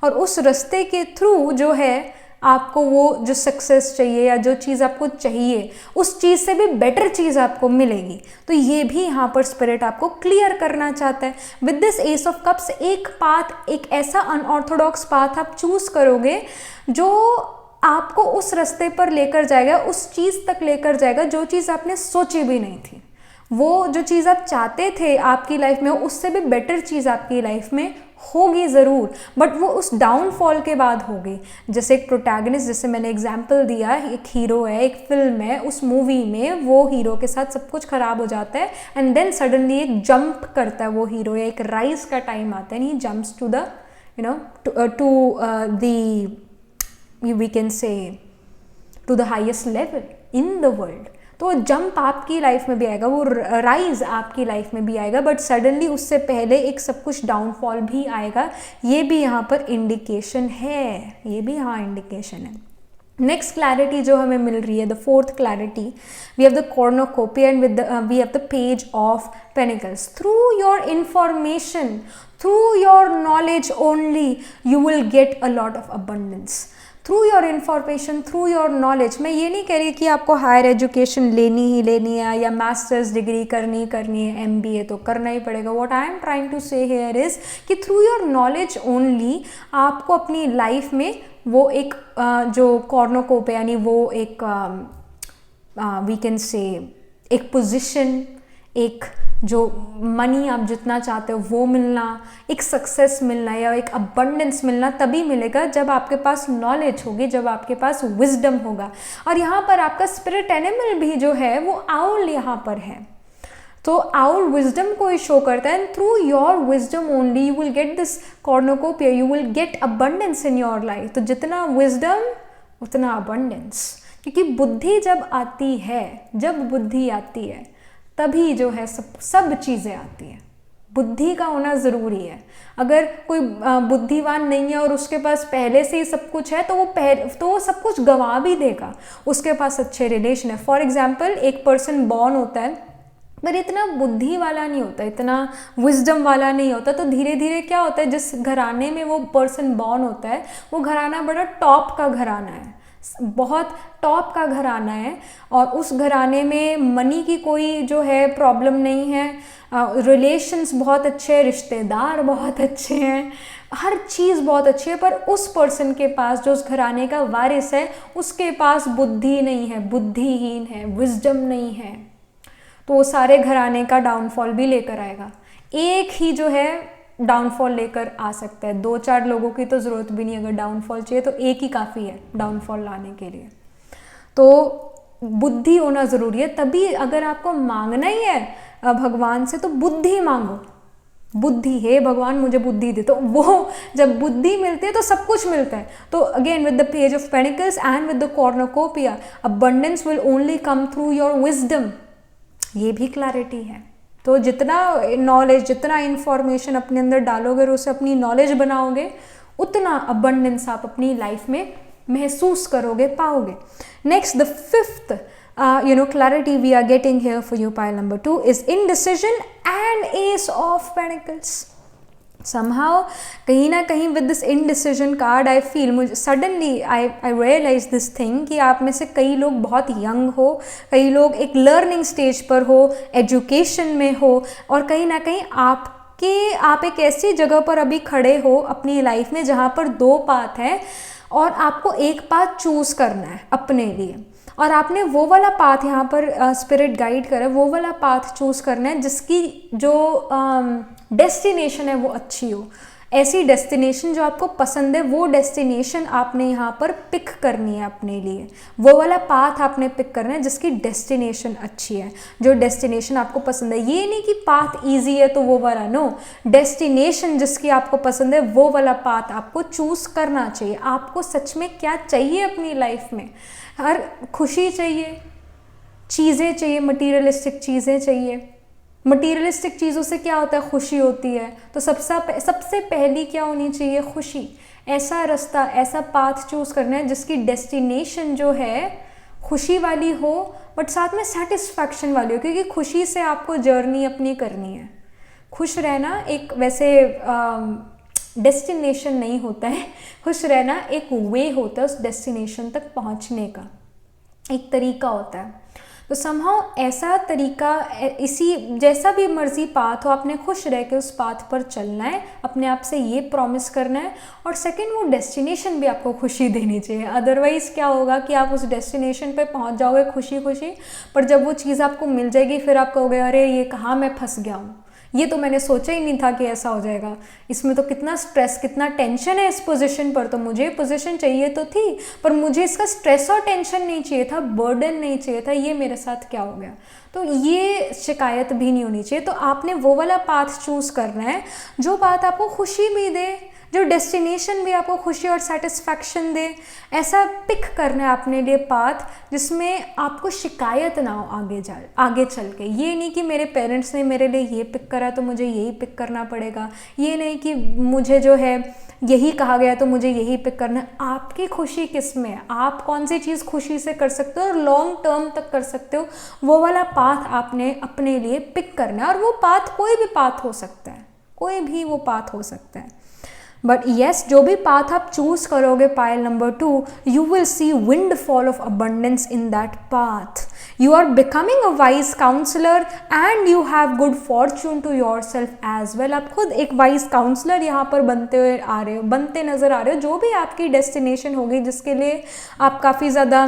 Speaker 1: और उस रास्ते के थ्रू जो है आपको वो जो सक्सेस चाहिए या जो चीज़ आपको चाहिए उस चीज़ से भी बेटर चीज़ आपको मिलेगी. तो ये भी यहाँ पर स्पिरिट आपको क्लियर करना चाहता है. With this S of cups एक पाथ, एक ऐसा अनऑर्थोडॉक्स पाथ आप चूज़ करोगे जो आपको उस रास्ते पर लेकर जाएगा, उस चीज़ तक लेकर जाएगा जो चीज़ आपने सोची भी नहीं थी. वो जो चीज़ आप चाहते थे आपकी लाइफ में उससे भी बेटर चीज़ आपकी लाइफ में होगी ज़रूर, बट वो उस डाउनफॉल के बाद होगी. जैसे एक प्रोटैगनिस्ट, जैसे मैंने एग्जांपल दिया, एक हीरो है, एक फिल्म है, उस मूवी में वो हीरो के साथ सब कुछ ख़राब हो जाता है एंड देन सडनली एक जंप करता है वो हीरो, एक राइज का टाइम आता है, he jumps to the to the we can say to the highest level in the world. तो जंप आपकी लाइफ में भी आएगा, वो राइज आपकी लाइफ में भी आएगा, बट सडनली उससे पहले एक सब कुछ डाउनफॉल भी आएगा. ये भी यहाँ पर इंडिकेशन है, ये भी यहाँ इंडिकेशन है. नेक्स्ट क्लैरिटी जो हमें मिल रही है, the fourth clarity, we have the cornucopia and we have the page of pentacles. Through your information, through your knowledge only you will get a lot of abundance, through your information, through your knowledge. मैं ये नहीं कह रही कि आपको higher education लेनी ही लेनी है या मास्टर्स डिग्री करनी है, MBA तो करना ही पड़ेगा। What I am trying to say here is कि थ्रू योर नॉलेज ओनली आपको अपनी लाइफ में वो एक जो कॉर्नोकोप है, यानी वो एक वी कैन से एक पोजीशन, एक जो मनी आप जितना चाहते हो वो मिलना, एक सक्सेस मिलना या एक अबंडेंस मिलना तभी मिलेगा जब आपके पास नॉलेज होगी, जब आपके पास विजडम होगा। और यहाँ पर आपका स्पिरिट एनिमल भी जो है वो आउल यहाँ पर है, तो आउल विजडम को ही शो करता है। And through your wisdom only you will get this कॉर्नोकोपिया, you will gate abundance in your life. तो जितना विजडम उतना अबंडेंस, क्योंकि बुद्धि जब आती है, जब बुद्धि आती है तभी जो है सब चीज़ें आती हैं। बुद्धि का होना ज़रूरी है। अगर कोई बुद्धिवान नहीं है और उसके पास पहले से ही सब कुछ है तो वो सब कुछ गंवा भी देगा। उसके पास अच्छे रिलेशन है। फॉर एग्जाम्पल, एक पर्सन बॉर्न होता है पर इतना बुद्धि वाला नहीं होता, इतना विजडम वाला नहीं होता, तो धीरे धीरे क्या होता है, जिस घराने में वो पर्सन बॉर्न होता है वो घराना बड़ा टॉप का घराना है, बहुत टॉप का घराना है, और उस घराने में मनी की कोई जो है प्रॉब्लम नहीं है, रिलेशंस बहुत अच्छे हैं, रिश्तेदार बहुत अच्छे हैं, हर चीज़ बहुत अच्छी है। पर उस पर्सन के पास, जो उस घराने का वारिस है, उसके पास बुद्धि नहीं है, बुद्धिहीन है, विजडम नहीं है, तो वो सारे घराने का डाउनफॉल भी लेकर आएगा। एक ही जो है डाउनफॉल लेकर आ सकता है, 2-4 लोगों की तो ज़रूरत भी नहीं। अगर डाउनफॉल चाहिए तो एक ही काफ़ी है डाउनफॉल लाने के लिए। तो बुद्धि होना ज़रूरी है। तभी अगर आपको मांगना ही है भगवान से तो बुद्धि मांगो, बुद्धि, हे भगवान मुझे बुद्धि दे, तो वो जब बुद्धि मिलती है तो सब कुछ मिलता है। तो again with the page of panicles and with the कॉर्नोकोपिया, abundance will only come through your wisdom. ये भी क्लैरिटी है। तो जितना नॉलेज, जितना इंफॉर्मेशन अपने अंदर डालोगे और उसे अपनी नॉलेज बनाओगे, उतना अबंडेंस आप अपनी लाइफ में महसूस करोगे, पाओगे। Next, the fifth clarity we are getting here for you, pile number 2 is indecision and Ace of Pentacles. Somehow कहीं ना कहीं with this indecision card I feel, मुझे suddenly I realize this thing कि आप में से कई लोग बहुत यंग हो, कई लोग एक लर्निंग स्टेज पर हो, एजुकेशन में हो, और कहीं ना कहीं आप एक ऐसी जगह पर अभी खड़े हो अपनी लाइफ में जहाँ पर 2 पाथ हैं और आपको एक पाथ चूज करना है अपने लिए, और आपने वो वाला पाथ, यहाँ पर स्पिरिट गाइड करे, वो वाला पाथ चूज करना है जिसकी जो डेस्टिनेशन है वो अच्छी हो। ऐसी डेस्टिनेशन जो आपको पसंद है, वो डेस्टिनेशन आपने यहाँ पर पिक करनी है अपने लिए। वो वाला पाथ आपने पिक करना है जिसकी डेस्टिनेशन अच्छी है, जो डेस्टिनेशन आपको पसंद है। ये नहीं कि पाथ इजी है तो वो वाला, नो, डेस्टिनेशन जिसकी आपको पसंद है वो वाला पाथ आपको चूज करना चाहिए। आपको सच में क्या चाहिए अपनी लाइफ में? हर खुशी चाहिए, चीज़ें चाहिए, मटीरियलिस्टिक चीज़ें चाहिए। मटीरियलिस्टिक चीज़ों से क्या होता है? खुशी होती है। तो सबसे पहली क्या होनी चाहिए? खुशी। ऐसा रास्ता, ऐसा पाथ चूज़ करना है जिसकी डेस्टिनेशन जो है खुशी वाली हो, बट साथ में सेटिस्फैक्शन वाली हो, क्योंकि खुशी से आपको जर्नी अपनी करनी है। खुश रहना एक वैसे डेस्टिनेशन नहीं होता है, खुश रहना एक वे होता है, उस डेस्टिनेशन तक पहुंचने का एक तरीका होता है। तो समहाउ ऐसा तरीका, इसी जैसा भी मर्जी पाथ हो, आपने खुश रह के उस पाथ पर चलना है, अपने आप से ये प्रॉमिस करना है। और सेकंड, वो डेस्टिनेशन भी आपको खुशी देनी चाहिए। अदरवाइज़ क्या होगा कि आप उस डेस्टिनेशन पे पहुंच जाओगे खुशी खुशी, पर जब वो चीज़ आपको मिल जाएगी फिर आप कहोगे अरे ये कहाँ मैं फंस गया हूँ, ये तो मैंने सोचा ही नहीं था कि ऐसा हो जाएगा, इसमें तो कितना स्ट्रेस, कितना टेंशन है इस पोजीशन पर, तो मुझे पोजीशन चाहिए तो थी पर मुझे इसका स्ट्रेस और टेंशन नहीं चाहिए था, बर्डन नहीं चाहिए था, ये मेरे साथ क्या हो गया। तो ये शिकायत भी नहीं होनी चाहिए। तो आपने वो वाला पाथ चूज़ करना है जो पाथ आपको खुशी भी दे, जो डेस्टिनेशन भी आपको खुशी और सेटिस्फैक्शन दे। ऐसा पिक करना है अपने लिए पाथ जिसमें आपको शिकायत ना हो आगे चल के। ये नहीं कि मेरे पेरेंट्स ने मेरे लिए ये पिक करा तो मुझे यही पिक करना पड़ेगा, ये नहीं कि मुझे जो है यही कहा गया तो मुझे यही पिक करना है। आपकी खुशी किस में है, आप कौन सी चीज़ खुशी से कर सकते हो और लॉन्ग टर्म तक कर सकते हो, वो वाला पाथ आपने अपने लिए पिक करना है। और वो पाथ कोई भी पाथ हो सकता है, कोई भी वो पाथ हो सकता है। बट येस, जो भी पाथ आप चूज करोगे pile number 2, you will see wind fall of abundance in that path. You are becoming a wise counselor and you have good fortune to yourself as well. आप खुद एक wise counselor यहाँ पर बनते हुए आ रहे हो, बनते नज़र आ रहे हो. जो भी आपकी डेस्टिनेशन होगी जिसके लिए आप काफ़ी ज़्यादा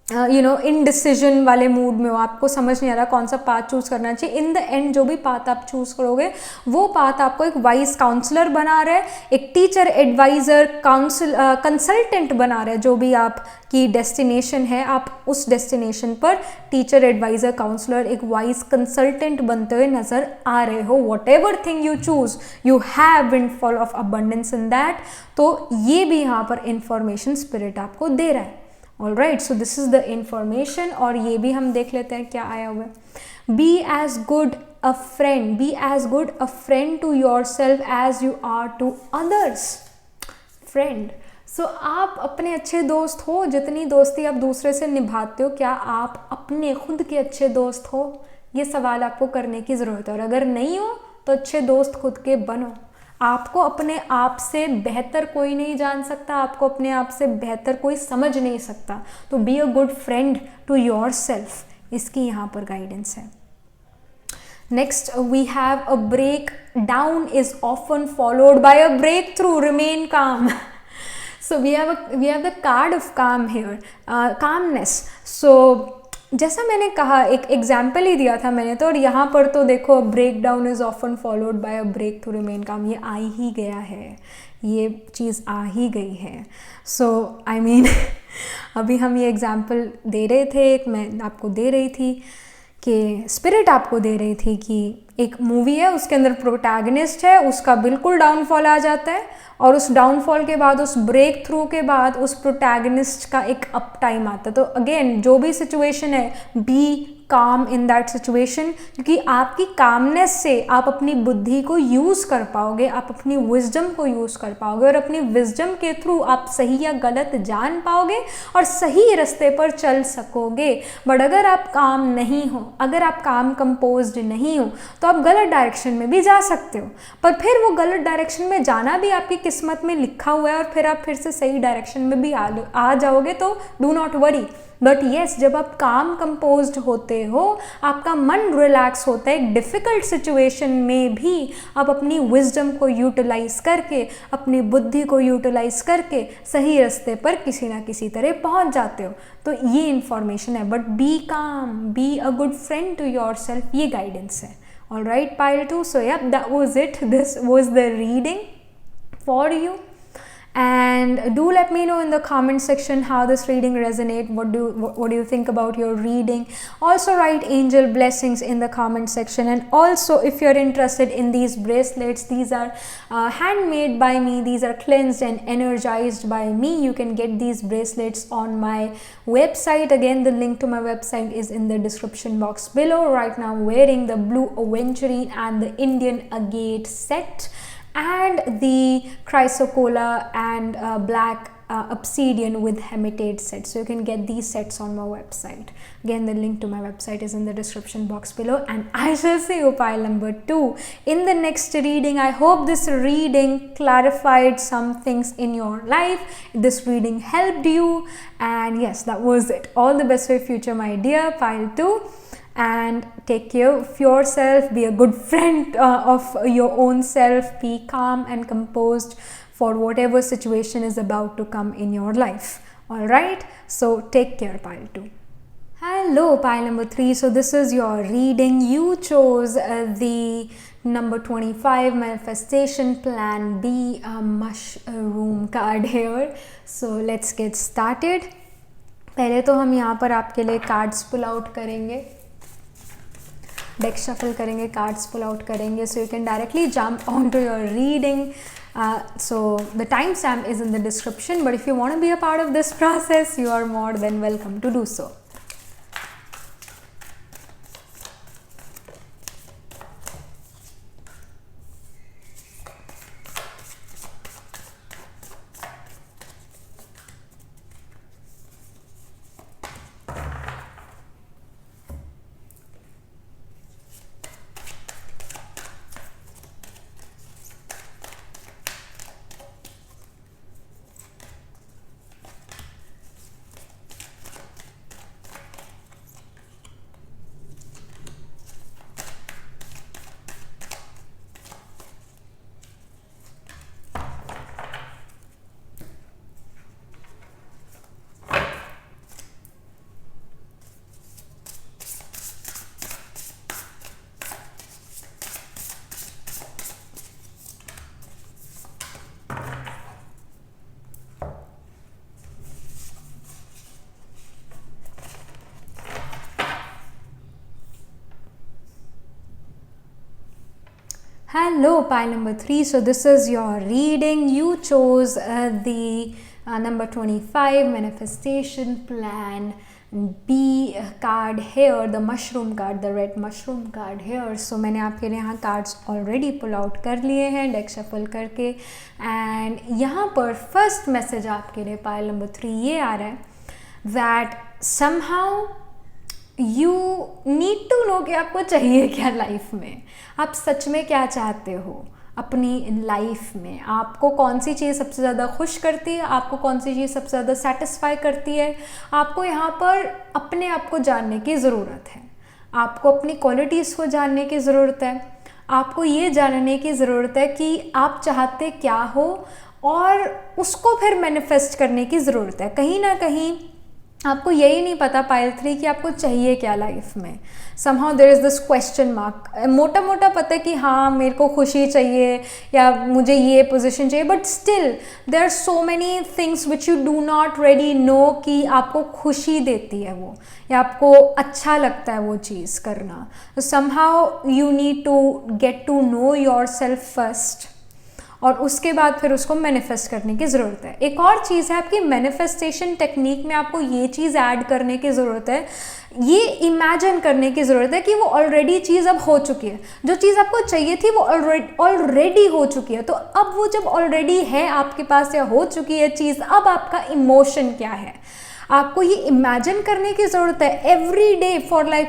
Speaker 1: इनडिसीजन वाले मूड में हो, आपको समझ नहीं आ रहा कौन सा पाथ चूज़ करना चाहिए, इन द एंड जो भी पाथ आप चूज़ करोगे वो पाथ आपको एक वाइज काउंसलर बना रहा है, एक टीचर, एडवाइज़र, कंसल्टेंट बना रहा है. जो भी आपकी डेस्टिनेशन है, आप उस डेस्टिनेशन पर टीचर, एडवाइज़र, काउंसलर, एक वाइज कंसल्टेंट बनते हुए नज़र आ रहे हो. What ever thing you choose, you have windfall of abundance in that. तो ये भी यहाँ पर इंफॉर्मेशन स्पिरिट आपको दे रहा है. Alright, so this is the information. और ये भी हम देख लेते हैं क्या आया हुआ है. Be as good a friend, be as good a friend to yourself as you are to others. Friend. So आप अपने अच्छे दोस्त हो. जितनी दोस्ती आप दूसरे से निभाते हो, क्या आप अपने खुद के अच्छे दोस्त हो? ये सवाल आपको करने की ज़रूरत है. और अगर नहीं हो तो अच्छे दोस्त खुद के बनो. आपको अपने आप से बेहतर कोई नहीं जान सकता, आपको अपने आप से बेहतर कोई समझ नहीं सकता. तो be a good friend to your self, इसकी यहाँ पर गाइडेंस है. Next we have a breakdown is often followed by a breakthrough. Remain calm. So we have the card of calm here, calmness. So जैसा मैंने कहा, एक example ही दिया था मैंने तो, और यहाँ पर तो देखो breakdown is often followed by a breakthrough remain calm. ये आ ही गया है, ये चीज़ आ ही गई है. सो आई मीन अभी हम ये एग्जाम्पल दे रहे थे, एक मैं आपको दे रही थी कि स्पिरिट आपको दे रही थी कि एक मूवी है, उसके अंदर प्रोटैगनिस्ट है, उसका बिल्कुल डाउनफॉल आ जाता है, और उस डाउनफॉल के बाद, उस ब्रेक थ्रू के बाद उस प्रोटैगनिस्ट का एक अप टाइम आता है. तो अगेन जो भी सिचुएशन है, बी काम इन दैट सिचुएशन, क्योंकि आपकी कामनेस से आप अपनी बुद्धि को यूज़ कर पाओगे, आप अपनी विजडम को यूज़ कर पाओगे, और अपनी विजडम के थ्रू आप सही या गलत जान पाओगे और सही रास्ते पर चल सकोगे. बट अगर आप काम नहीं हो, अगर आप काम कंपोज्ड नहीं हो, तो आप गलत डायरेक्शन में भी जा सकते हो. पर फिर वो गलत डायरेक्शन में जाना भी आपकी किस्मत में लिखा हुआ है, और फिर आप फिर से सही डायरेक्शन में भी आ जाओगे. तो do not worry. But yes, जब आप काम कंपोज्ड होते हो, आपका मन रिलैक्स होता है, एक डिफ़िकल्ट सिचुएशन में भी आप अपनी विजडम को यूटिलाइज करके, अपनी बुद्धि को यूटिलाइज करके सही रास्ते पर किसी ना किसी तरह पहुंच जाते हो. तो ये इन्फॉर्मेशन है. But be calm, be a good friend to your self, ये गाइडेंस है. Alright, pile 2. So yep, that was it. This was the reading for you. And do let me know in the comment section how this reading resonate. What do you think about your reading? Also write angel blessings in the comment section. And also, if you're interested in these bracelets, these are handmade by me. These are cleansed and energized by me. You can get these bracelets on my website. Again, the link to my website is in the description box below. Right now I'm wearing the blue aventurine and the Indian agate set, and the chrysocolla and black obsidian with hematite set. So you can get these sets on my website. Again, the link to my website is in the description box below, and I shall see you pile number 2 in the next reading. I hope this reading clarified some things in your life. This reading helped you, and yes, that was it. All the best for your future, my dear pile 2. And take care of yourself, be a good friend of your own self, be calm and composed for whatever situation is about to come in your life. Alright, so take care, pile 2. Hello, pile number 3. So this is your reading. You chose the number 25 manifestation plan B, a mushroom card here. So let's get started. पहले तो हम यहाँ पर आपके लिए cards pull out करेंगे, deck shuffle करेंगे, cards pull out करेंगे, so you can directly jump on to your reading. So the timestamp is in the description, but if you want to be a part of this process, you are more than welcome to do so. Hello, pile number 3. So, this is your reading. You chose the number 25 manifestation plan B card here, the mushroom card, the red mushroom card here. So, मैंने आपके लिए यहाँ cards already pull out कर लिए हैं deck shuffle करके, and यहाँ पर first message आपके लिए pile number 3 ये आ रहा है that somehow you need to know कि आपको चाहिए क्या लाइफ में, आप सच में क्या चाहते हो अपनी लाइफ में, आपको कौन सी चीज़ सबसे ज़्यादा खुश करती है, आपको कौन सी चीज़ सबसे ज़्यादा सेटिस्फाई करती है। आपको यहाँ पर अपने आप को जानने की ज़रूरत है, आपको अपनी क्वालिटीज़ को जानने की ज़रूरत है, आपको ये जानने की ज़रूरत है कि आप चाहते क्या हो और उसको फिर मैनिफेस्ट करने की ज़रूरत है। कहीं ना कहीं आपको यही नहीं पता पाइल 3 कि आपको चाहिए क्या लाइफ में। somehow there is this question mark। मोटा मोटा पता है कि हाँ मेरे को खुशी चाहिए या मुझे ये पोजीशन चाहिए, but still there are so many things which you do not really know कि आपको खुशी देती है वो या आपको अच्छा लगता है वो चीज़ करना। somehow you need to get to know yourself first और उसके बाद फिर उसको मैनिफेस्ट करने की ज़रूरत है। एक और चीज़ है आपकी मैनिफेस्टेशन टेक्निक में, आपको ये चीज़ ऐड करने की ज़रूरत है, ये इमेजिन करने की ज़रूरत है कि वो ऑलरेडी चीज़ अब हो चुकी है, जो चीज़ आपको चाहिए थी वो ऑलरेडी हो चुकी है। तो अब वो जब ऑलरेडी है आपके पास या हो चुकी है चीज़, अब आपका इमोशन क्या है, आपको ये इमेजिन करने की ज़रूरत है। एवरी डे फॉर लाइक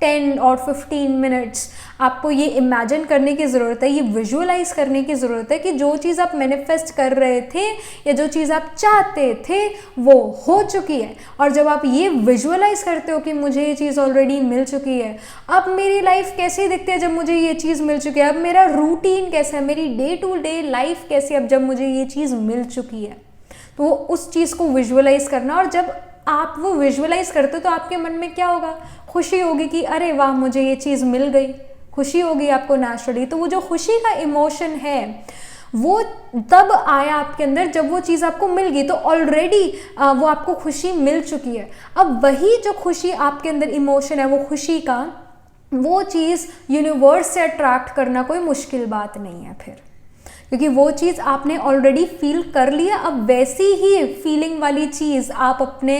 Speaker 1: 10 और 15 मिनट्स आपको ये इमेजिन करने की ज़रूरत है, ये विजुअलाइज करने की ज़रूरत है कि जो चीज़ आप मैनिफेस्ट कर रहे थे या जो चीज़ आप चाहते थे वो हो चुकी है। और जब आप ये विजुअलाइज करते हो कि मुझे ये चीज़ ऑलरेडी मिल चुकी है, अब मेरी लाइफ कैसी दिखती है जब मुझे ये चीज़ मिल चुकी है, अब मेरा रूटीन कैसा है, मेरी डे टू डे लाइफ कैसी है अब जब मुझे ये चीज़ मिल चुकी है। तो उस चीज़ को विजुअलाइज करना, और जब आप वो विजुअलाइज करते हो तो आपके मन में क्या होगा, खुशी होगी कि अरे वाह मुझे ये चीज़ मिल गई, खुशी होगी आपको नेचुरली। तो वो जो खुशी का इमोशन है वो तब आया आपके अंदर जब वो चीज़ आपको मिल गई, तो ऑलरेडी वो आपको खुशी मिल चुकी है। अब वही जो खुशी आपके अंदर इमोशन है वो खुशी का, वो चीज़ यूनिवर्स से अट्रैक्ट करना कोई मुश्किल बात नहीं है फिर, क्योंकि वो चीज़ आपने ऑलरेडी फील कर लिया। अब वैसी ही फीलिंग वाली चीज़ आप अपने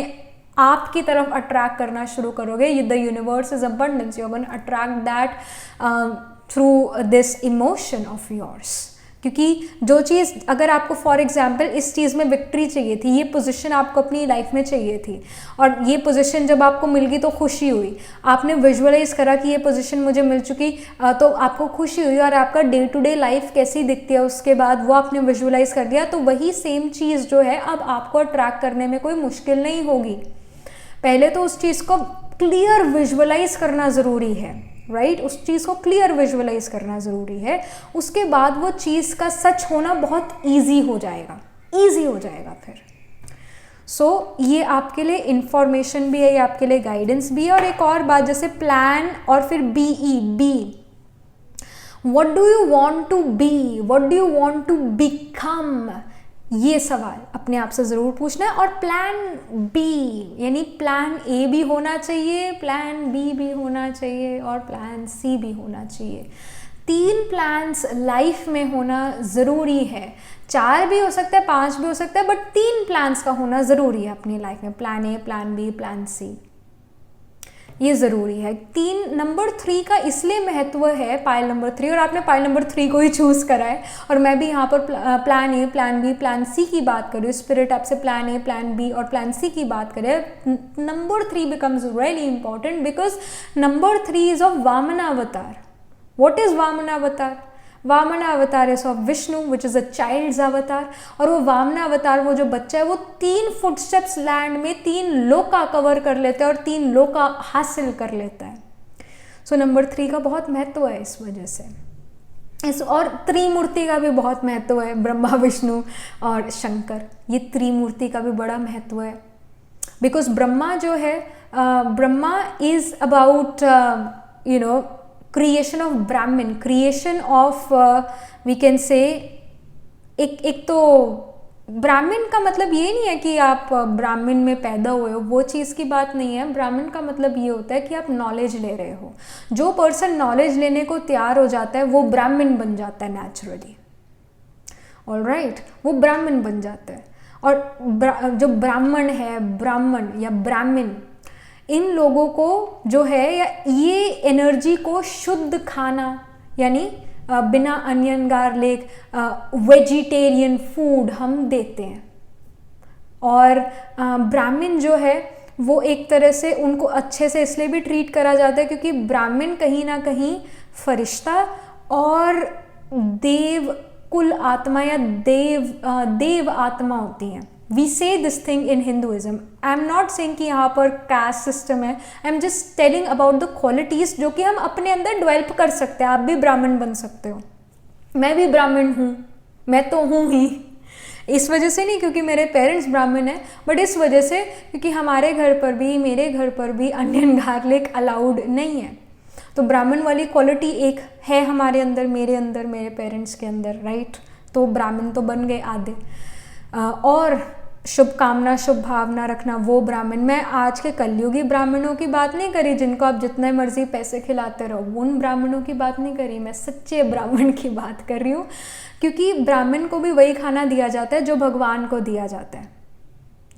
Speaker 1: आप की तरफ अट्रैक्ट करना शुरू करोगे। The universe is abundance, you are gonna attract that through this emotion of yours. क्योंकि जो चीज़, अगर आपको फॉर एग्जांपल इस चीज़ में विक्ट्री चाहिए थी, ये पोजीशन आपको अपनी लाइफ में चाहिए थी, और ये पोजीशन जब आपको मिल गई तो खुशी हुई, आपने विजुअलाइज करा कि ये पोजीशन मुझे मिल चुकी, तो आपको खुशी हुई, और आपका डे टू डे लाइफ कैसी दिखती है उसके बाद वो आपने विजुअलाइज कर दिया, तो वही सेम चीज़ जो है अब आपको अट्रैक्ट करने में कोई मुश्किल नहीं होगी। पहले तो उस चीज़ को क्लियर विजुअलाइज करना ज़रूरी है, राइट उस चीज़ को क्लियर विजुअलाइज करना ज़रूरी है। उसके बाद वो चीज़ का सच होना बहुत ईजी हो जाएगा, ईजी हो जाएगा फिर। सो ये आपके लिए इंफॉर्मेशन भी है, ये आपके लिए गाइडेंस भी है। और एक और बात, जैसे प्लान और फिर B, what do you want to be, what do you want to become, ये सवाल अपने आप से ज़रूर पूछना है। और प्लान बी यानी प्लान ए भी होना चाहिए, प्लान बी भी होना चाहिए और प्लान सी भी होना चाहिए। 3 प्लान्स लाइफ में होना ज़रूरी है, 4 भी हो सकता है, 5 भी हो सकता है, बट 3 प्लान्स का होना ज़रूरी है अपनी लाइफ में। Plan A, plan B, plan C, ये ज़रूरी है। 3 नंबर 3 का इसलिए महत्व है पाइल नंबर 3, और आपने पाइल नंबर 3 को ही चूज़ करा है, और मैं भी यहाँ पर plan A, plan B, plan C की बात कर रही हूँ। स्पिरिट आपसे प्लान ए, प्लान बी और प्लान सी की बात करे। Number 3 becomes really important because number 3 is of Vamana avatar. What is Vamana avatar? Vamana avatar is of Vishnu which is a child's avatar. और वो वामना अवतार, वो जो बच्चा है, वो 3 फुटस्टेप्स लैंड में 3 लोका कवर कर लेता है और 3 लोका हासिल कर लेता है। सो नंबर 3 का बहुत महत्व है इस वजह से। और त्रिमूर्ति का भी बहुत महत्व है, ब्रह्मा, विष्णु और शंकर, ये त्रिमूर्ति का भी बड़ा महत्व है। बिकॉज ब्रह्मा जो है, Brahma is about creation of Brahmin, creation of we can say, एक तो ब्राह्मण का मतलब ये नहीं है कि आप ब्राह्मण में पैदा हुए हो, वो चीज़ की बात नहीं है। ब्राह्मण का मतलब ये होता है कि आप नॉलेज ले रहे हो। जो पर्सन नॉलेज लेने को तैयार हो जाता है वो ब्राह्मण बन जाता है नेचुरली। ऑलराइट, वो ब्राह्मण बन जाता है। और जो ब्राह्मण है, ब्राह्मण या ब्राह्मण, इन लोगों को जो है या ये एनर्जी को शुद्ध खाना, यानी बिना अनियन गार्लिक वेजिटेरियन फूड हम देते हैं। और ब्राह्मण जो है वो एक तरह से उनको अच्छे से इसलिए भी ट्रीट करा जाता है क्योंकि ब्राह्मण कहीं ना कहीं फरिश्ता और देव कुल आत्मा या देव आत्मा होती हैं। वी से this thing in Hinduism. I am not saying कि यहाँ पर कास्ट सिस्टम है, I am just telling about the qualities जो कि हम अपने अंदर डेवलप कर सकते हैं। आप भी ब्राह्मण बन सकते हो, मैं भी ब्राह्मण हूँ, मैं तो हूँ ही। इस वजह से नहीं क्योंकि मेरे पेरेंट्स ब्राह्मण हैं, बट इस वजह से क्योंकि हमारे घर पर भी, मेरे घर पर भी अनियन गार्लिक अलाउड नहीं है। तो ब्राह्मण वाली क्वालिटी एक है हमारे अंदर, मेरे अंदर, मेरे पेरेंट्स के अंदर, राइट। तो ब्राह्मण तो बन गए आधे। और शुभ कामना, शुभ भावना रखना, वो ब्राह्मण। मैं आज के कलयुगी ब्राह्मणों की बात नहीं करी जिनको आप जितने मर्जी पैसे खिलाते रहो, उन ब्राह्मणों की बात नहीं करी, मैं सच्चे ब्राह्मण की बात कर रही हूँ। क्योंकि ब्राह्मण को भी वही खाना दिया जाता है जो भगवान को दिया जाता है,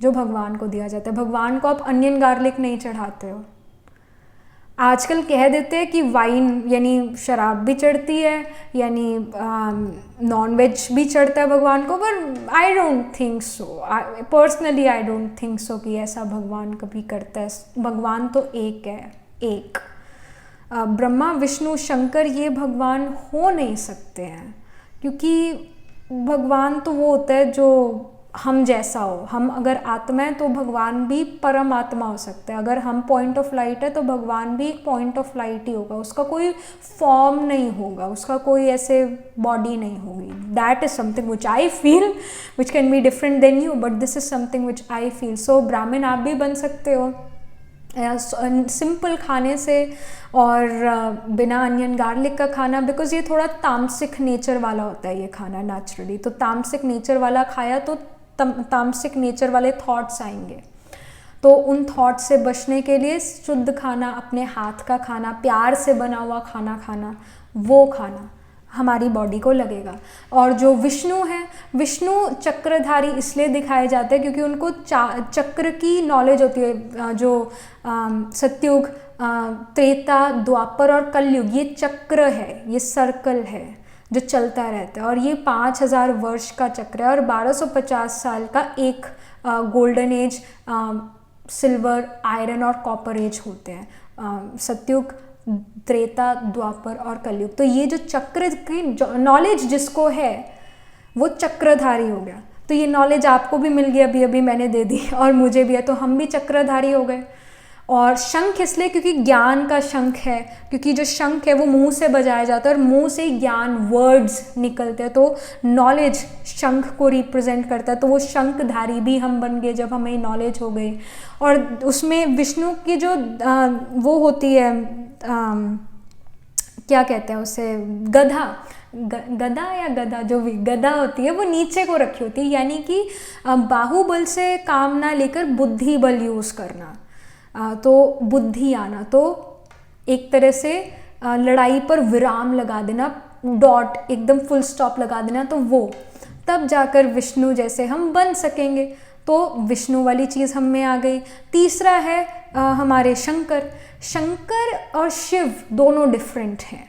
Speaker 1: जो भगवान को दिया जाता है। भगवान को आप अनियन गार्लिक नहीं चढ़ाते हो। आजकल कह देते हैं कि वाइन यानी शराब भी चढ़ती है, यानी नॉन वेज भी चढ़ता है भगवान को, पर I don't think so. Personally I don't think so कि ऐसा भगवान कभी करता है। भगवान तो एक है, एक। ब्रह्मा विष्णु शंकर ये भगवान हो नहीं सकते हैं, क्योंकि भगवान तो वो होता है जो हम जैसा हो। हम अगर आत्मा है तो भगवान भी परम आत्मा हो सकता है। अगर हम पॉइंट ऑफ लाइट है तो भगवान भी एक पॉइंट ऑफ लाइट ही होगा। उसका कोई फॉर्म नहीं होगा, उसका कोई ऐसे बॉडी नहीं होगी। That is something which I feel, which can be different than you, but this is something which I feel. So Brahmin आप भी बन सकते हो सिंपल खाने से और बिना अनियन गार्लिक का खाना, बिकॉज ये थोड़ा तामसिक नेचर वाला होता है ये खाना नेचुरली। तो तामसिक नेचर वाला खाया तो तामसिक नेचर वाले थॉट्स आएंगे। तो उन थॉट्स से बचने के लिए शुद्ध खाना, अपने हाथ का खाना, प्यार से बना हुआ खाना खाना, वो खाना हमारी बॉडी को लगेगा। और जो विष्णु है, विष्णु चक्रधारी इसलिए दिखाए जाते हैं क्योंकि उनको चक्र की नॉलेज होती है। जो सतयुग, त्रेता, द्वापर और कलयुग, ये चक्र है, ये सर्कल है जो चलता रहता है। और ये 5000 वर्ष का चक्र है और 1250 साल का एक गोल्डन एज, सिल्वर, आयरन और कॉपर एज होते हैं। सतयुग, त्रेता, द्वापर और कलयुग। तो ये जो चक्र की नॉलेज जिसको है वो चक्रधारी हो गया। तो ये नॉलेज आपको भी मिल गई, अभी अभी मैंने दे दी, और मुझे भी है, तो हम भी चक्रधारी हो गए। और शंख इसलिए क्योंकि ज्ञान का शंख है, क्योंकि जो शंख है वो मुंह से बजाया जाता है और मुंह से ज्ञान, वर्ड्स निकलते हैं। तो नॉलेज शंख को रिप्रेजेंट करता है। तो वो शंखधारी भी हम बन गए जब हमें नॉलेज हो गई। और उसमें विष्णु की जो वो होती है, क्या कहते हैं उसे, गधा, गदा या गदा, जो भी गदा होती है वो नीचे को रखी होती है, यानी कि बाहुबल से काम ना लेकर बुद्धि बल यूज़ करना। तो बुद्धि आना, तो एक तरह से लड़ाई पर विराम लगा देना, डॉट, एकदम फुल स्टॉप लगा देना। तो वो तब जाकर विष्णु जैसे हम बन सकेंगे। तो विष्णु वाली चीज़ हम में आ गई। तीसरा है हमारे शंकर। शंकर और शिव दोनों डिफरेंट हैं।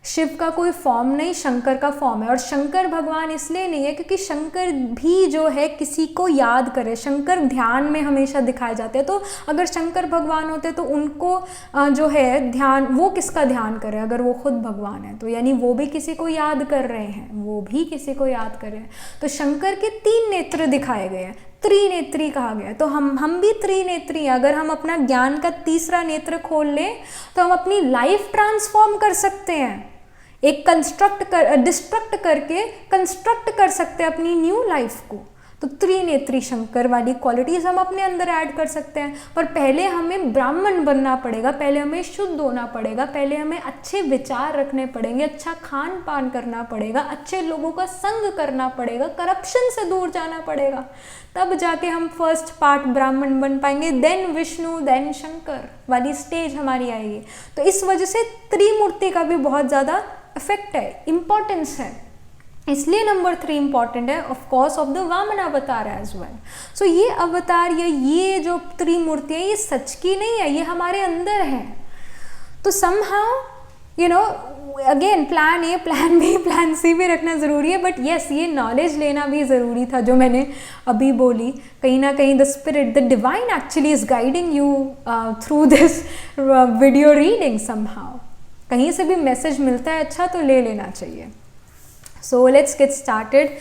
Speaker 1: शिव का कोई फॉर्म नहीं, शंकर का फॉर्म है। और शंकर भगवान इसलिए नहीं है क्योंकि शंकर भी जो है किसी को याद करे। शंकर ध्यान में हमेशा दिखाए जाते हैं। तो अगर शंकर भगवान होते तो उनको जो है ध्यान, वो किसका ध्यान करे अगर वो खुद भगवान है? तो यानी वो भी किसी को याद कर रहे हैं, वो भी किसी को याद कर रहे हैं। तो शंकर के 3 नेत्र दिखाए गए हैं, त्रिनेत्री कहा गया। तो हम भी त्रिनेत्री हैं। अगर हम अपना ज्ञान का तीसरा नेत्र खोल लें तो हम अपनी लाइफ ट्रांसफॉर्म कर सकते हैं। एक डिस्ट्रक्ट करके कंस्ट्रक्ट कर सकते हैं अपनी न्यू लाइफ को। तो त्रिनेत्री शंकर वाली क्वालिटीज़ हम अपने अंदर ऐड कर सकते हैं। पर पहले हमें ब्राह्मण बनना पड़ेगा, पहले हमें शुद्ध होना पड़ेगा, पहले हमें अच्छे विचार रखने पड़ेंगे, अच्छा खान पान करना पड़ेगा, अच्छे लोगों का संग करना पड़ेगा, करप्शन से दूर जाना पड़ेगा, तब जाके हम फर्स्ट पार्ट ब्राह्मण बन पाएंगे। देन विष्णु, देन शंकर वाली स्टेज हमारी आएगी। तो इस वजह से त्रिमूर्ति का भी बहुत ज़्यादा इफेक्ट है, इम्पोर्टेंस है, इसलिए नंबर 3 इंपॉर्टेंट है, of course of the Vaman avatar as well. सो ये अवतार या ये जो त्रिमूर्ति है ये सच की नहीं है, ये हमारे अंदर है। तो somehow you know again plan A, plan B, plan C भी रखना ज़रूरी है, बट येस ये नॉलेज लेना भी ज़रूरी था जो मैंने अभी बोली। कहीं ना कहीं the spirit, the divine actually is guiding you through this video reading somehow. कहीं से भी मैसेज मिलता है अच्छा तो ले लेना चाहिए। सो लेट्स गेट स्टार्टेड।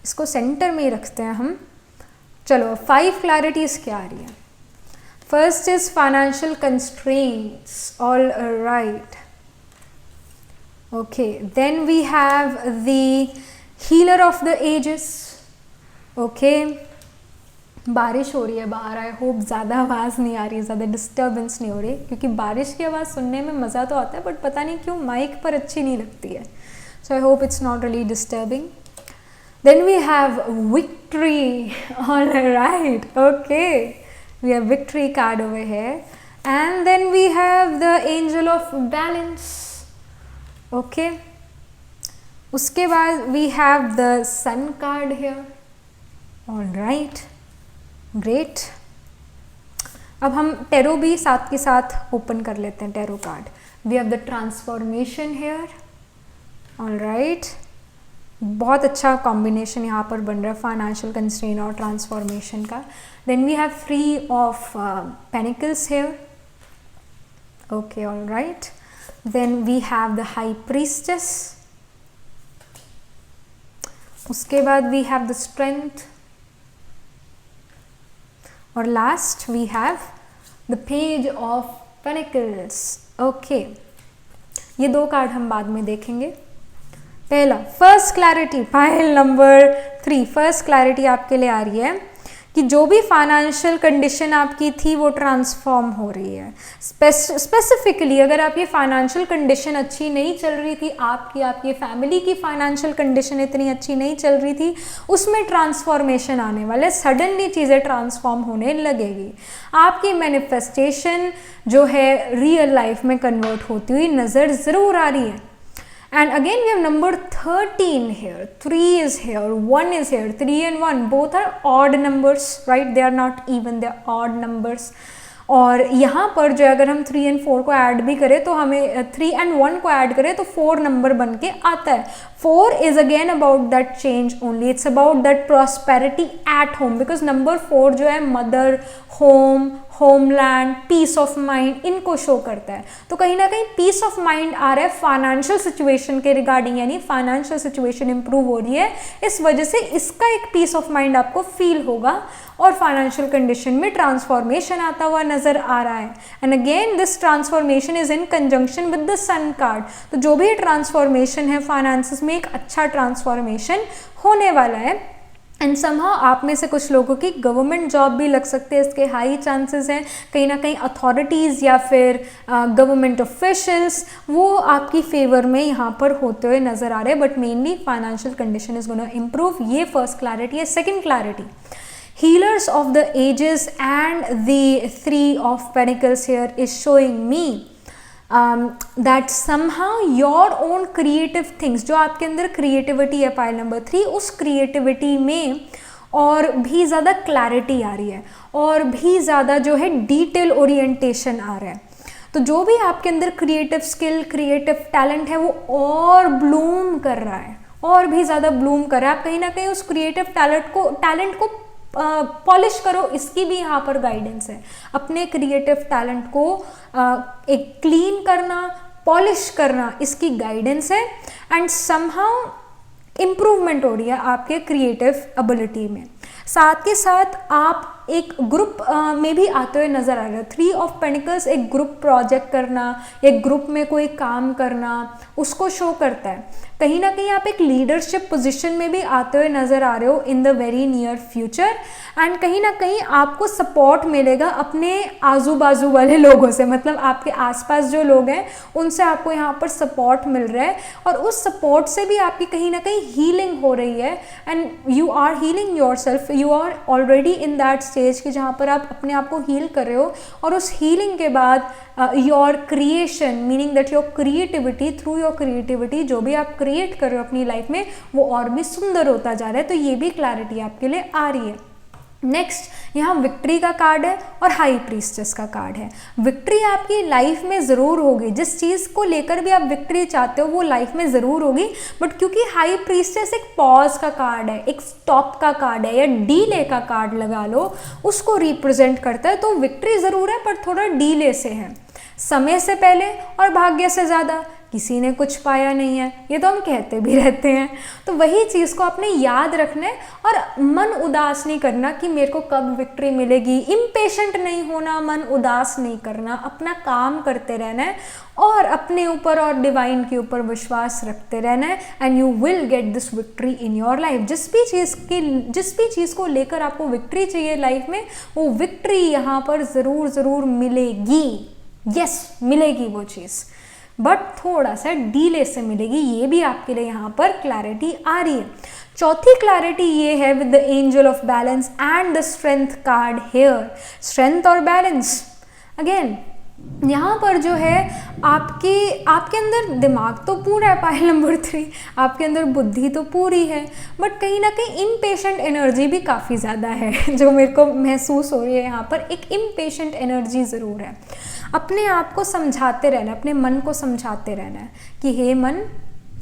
Speaker 1: इसको सेंटर में ही रखते हैं हम। चलो 5 क्लैरिटीज़ क्या आ रही है। First is financial constraints, all right, okay. Then we have the healer of the ages, okay. बारिश हो रही है बाहर, आई होप ज़्यादा आवाज़ नहीं आ रही है, ज़्यादा डिस्टर्बेंस नहीं हो रही, क्योंकि बारिश की आवाज़ सुनने में मज़ा तो आता है बट पता नहीं क्यों माइक पर अच्छी नहीं लगती है। So I hope it's not really disturbing. Then we have victory. All right, okay. We have victory card over here. And then we have the angel of balance. Okay. उसके बाद we have the sun card here. All right. Great. अब हम tarot भी साथ के साथ open कर लेते हैं tarot card. We have the transformation here. All right, बहुत अच्छा कॉम्बिनेशन यहाँ पर बन रहा है फाइनेंशियल कंस्ट्रेंट और ट्रांसफॉर्मेशन का। Then we have 3 of pentacles here, okay, all right. Then we have the high priestess, उसके बाद वी हैव द स्ट्रेंथ, और last we have the page of pentacles, okay. ये 2 कार्ड हम बाद में देखेंगे। पहला first clarity, pile number 3, first clarity आपके लिए आ रही है कि जो भी फाइनेंशियल कंडीशन आपकी थी वो ट्रांसफॉर्म हो रही है। स्पेसिफिकली अगर आपकी फाइनेंशियल कंडीशन अच्छी नहीं चल रही थी, आपकी फैमिली की फाइनेंशियल कंडीशन इतनी अच्छी नहीं चल रही थी, उसमें ट्रांसफॉर्मेशन आने वाले, सडनली चीज़ें ट्रांसफॉर्म होने लगेगी। आपकी मैनिफेस्टेशन जो है रियल लाइफ में कन्वर्ट होती हुई नज़र ज़रूर आ रही है। And again we have number 13 here, 3 is here, 1 is here, 3 and 1 both are odd numbers, right? They are not even, they are odd numbers. और यहाँ पर जो अगर हम 3 and 4 को ऐड भी करें तो हमें 3 and 1 को ऐड करें तो 4 नंबर बन के आता है। 4 is again about that change only, it's about that prosperity at home, because number 4 जो है mother, home, homeland, peace of mind, इनको शो करता है। तो कहीं ना कहीं पीस ऑफ माइंड आ रहा है फाइनेंशियल सिचुएशन के रिगार्डिंग, यानी फाइनेंशियल सिचुएशन इंप्रूव हो रही है, इस वजह से इसका एक पीस ऑफ माइंड आपको फील होगा और फाइनेंशियल कंडीशन में ट्रांसफॉर्मेशन आता हुआ नजर आ रहा है। And again this transformation is in conjunction with the sun card. तो जो भी ट्रांसफॉर्मेशन है फाइनेंसेस में, एक अच्छा ट्रांसफॉर्मेशन होने वाला है। एंड समहाउ आप में से कुछ लोगों की गवर्नमेंट जॉब भी लग सकते हैं, इसके हाई चांसेस हैं। कहीं ना कहीं अथॉरिटीज़ या फिर गवर्नमेंट ऑफिशियल्स वो आपकी फेवर में यहाँ पर होते हुए नज़र आ रहे हैं, but mainly financial condition is gonna improve. ये फर्स्ट क्लैरिटी है। Second clarity, healers of the ages and the 3 of pentacles here is showing me that somehow your own creative things, जो आपके अंदर क्रिएटिविटी है पाइल नंबर 3, उस creativity में और भी ज़्यादा क्लैरिटी आ रही है और भी ज़्यादा जो है डिटेल ओरिएंटेशन आ रहा है। तो जो भी आपके अंदर क्रिएटिव स्किल, क्रिएटिव टैलेंट है वो और ब्लूम कर रहा है, और भी ज़्यादा ब्लूम कर रहा है। आप कहीं ना कहीं उस क्रिएटिव टैलेंट को पॉलिश करो, इसकी भी यहाँ पर गाइडेंस है। अपने क्रिएटिव टैलेंट को एक क्लीन करना, पॉलिश करना, इसकी गाइडेंस है। एंड समहाउ इम्प्रूवमेंट हो रही है आपके क्रिएटिव एबिलिटी में। साथ के साथ आप एक ग्रुप में भी आते हुए नज़र आ रहे हो। 3 ऑफ पेनिकल्स एक ग्रुप प्रोजेक्ट करना, एक ग्रुप में कोई काम करना, उसको शो करता है। कहीं ना कहीं आप एक लीडरशिप पोजीशन में भी आते हुए नज़र आ रहे हो in the very near future. And कहीं ना कहीं आपको सपोर्ट मिलेगा अपने आजू बाजू वाले लोगों से, मतलब आपके आसपास जो लोग हैं उनसे आपको यहाँ पर सपोर्ट मिल रहा है, और उस सपोर्ट से भी आपकी कहीं ना कहीं हीलिंग हो रही है। And you are healing yourself, you are already in that stage कि जहाँ पर आप अपने आप को हील कर रहे हो। और उस हीलिंग के बाद your creation, meaning that your creativity, through your creativity जो भी आप क्रिएट कर रहे हो अपनी लाइफ में वो और भी सुंदर होता जा रहा है। तो ये भी क्लैरिटी आपके लिए आ रही है। नेक्स्ट यहाँ विक्ट्री का कार्ड है और हाई प्रीस्टेस का कार्ड है। विक्ट्री आपकी लाइफ में ज़रूर होगी, जिस चीज़ को लेकर भी आप विक्ट्री चाहते हो वो लाइफ में ज़रूर होगी, बट क्योंकि हाई प्रीस्टेस एक पॉज का कार्ड है, एक स्टॉप का कार्ड है, या डीले का कार्ड लगा लो, उसको रिप्रेजेंट करता है। तो विक्ट्री ज़रूर है पर थोड़ा डीले से है, समय से पहले और भाग्य से ज़्यादा किसी ने कुछ पाया नहीं है, ये तो हम कहते भी रहते हैं। तो वही चीज़ को आपने याद रखना है और मन उदास नहीं करना कि मेरे को कब विक्ट्री मिलेगी। इम्पेशेंट नहीं होना, मन उदास नहीं करना, अपना काम करते रहना है और अपने ऊपर और डिवाइन के ऊपर विश्वास रखते रहना है, and you will get this victory in your life. जिस भी चीज़ को लेकर आपको विक्ट्री चाहिए लाइफ में, वो विक्ट्री यहाँ पर ज़रूर मिलेगी। यस, मिलेगी वो चीज़, बट थोड़ा सा डीले से मिलेगी। ये भी आपके लिए यहाँ पर क्लैरिटी आ रही है। चौथी क्लैरिटी ये है with the angel of balance and the strength card here. Strength और बैलेंस अगेन यहाँ पर जो है आपके अंदर दिमाग तो पूरा है, पाइल नंबर 3, आपके अंदर बुद्धि तो पूरी है, बट कहीं ना कहीं इम्पेशेंट एनर्जी भी काफ़ी ज़्यादा है जो मेरे को महसूस हो रही है। यहाँ पर एक इम्पेशेंट एनर्जी ज़रूर है। अपने आप को समझाते रहना, अपने मन को समझाते रहना है कि हे मन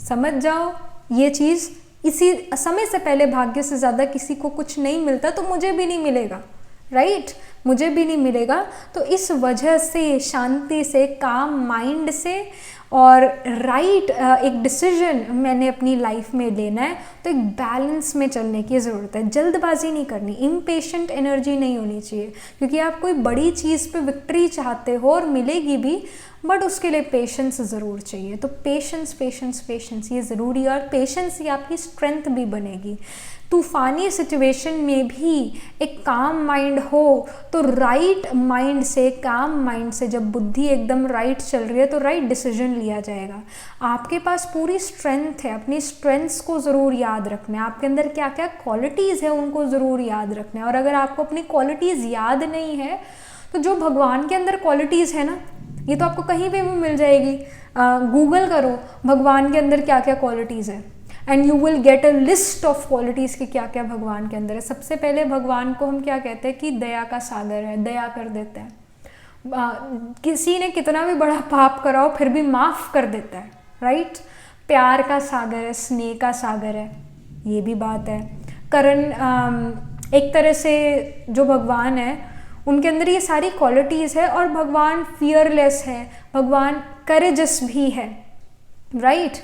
Speaker 1: समझ जाओ, ये चीज़ इसी समय से पहले भाग्य से ज़्यादा किसी को कुछ नहीं मिलता तो मुझे भी नहीं मिलेगा, राइट? मुझे भी नहीं मिलेगा। तो इस वजह से शांति से, काम माइंड से और राइट एक डिसीजन मैंने अपनी लाइफ में लेना है। तो एक बैलेंस में चलने की ज़रूरत है, जल्दबाजी नहीं करनी, इम्पेशेंट एनर्जी नहीं होनी चाहिए, क्योंकि आप कोई बड़ी चीज़ पे विक्ट्री चाहते हो और मिलेगी भी, बट उसके लिए पेशेंस ज़रूर चाहिए। तो पेशेंस ये ज़रूरी है, और पेशेंस ही आपकी स्ट्रेंथ भी बनेगी। तूफ़ानी सिचुएशन में भी एक काम माइंड हो तो राइट माइंड से, काम माइंड से जब बुद्धि एकदम राइट चल रही है तो राइट डिसीजन लिया जाएगा। आपके पास पूरी स्ट्रेंथ है, अपनी स्ट्रेंथ्स को ज़रूर याद रखना है। आपके अंदर क्या क्या क्वालिटीज़ है उनको ज़रूर याद रखना है। और अगर आपको अपनी क्वालिटीज़ याद नहीं है तो जो भगवान के अंदर क्वालिटीज़ है ना, ये तो आपको कहीं पे भी मिल जाएगी। गूगल करो भगवान के अंदर क्या क्या क्वालिटीज़ है, and you will get a list of qualities कि क्या क्या भगवान के अंदर है। सबसे पहले भगवान को हम क्या कहते हैं कि दया का सागर है, दया कर देता है। किसी ने कितना भी बड़ा पाप करा हो फिर भी माफ़ कर देता है, राइट? प्यार का सागर है, स्नेह का सागर है, ये भी बात है। एक तरह से जो भगवान है उनके अंदर ये सारी क्वालिटीज़ है। और भगवान फियरलेस है, भगवान करेजस भी है, राइट?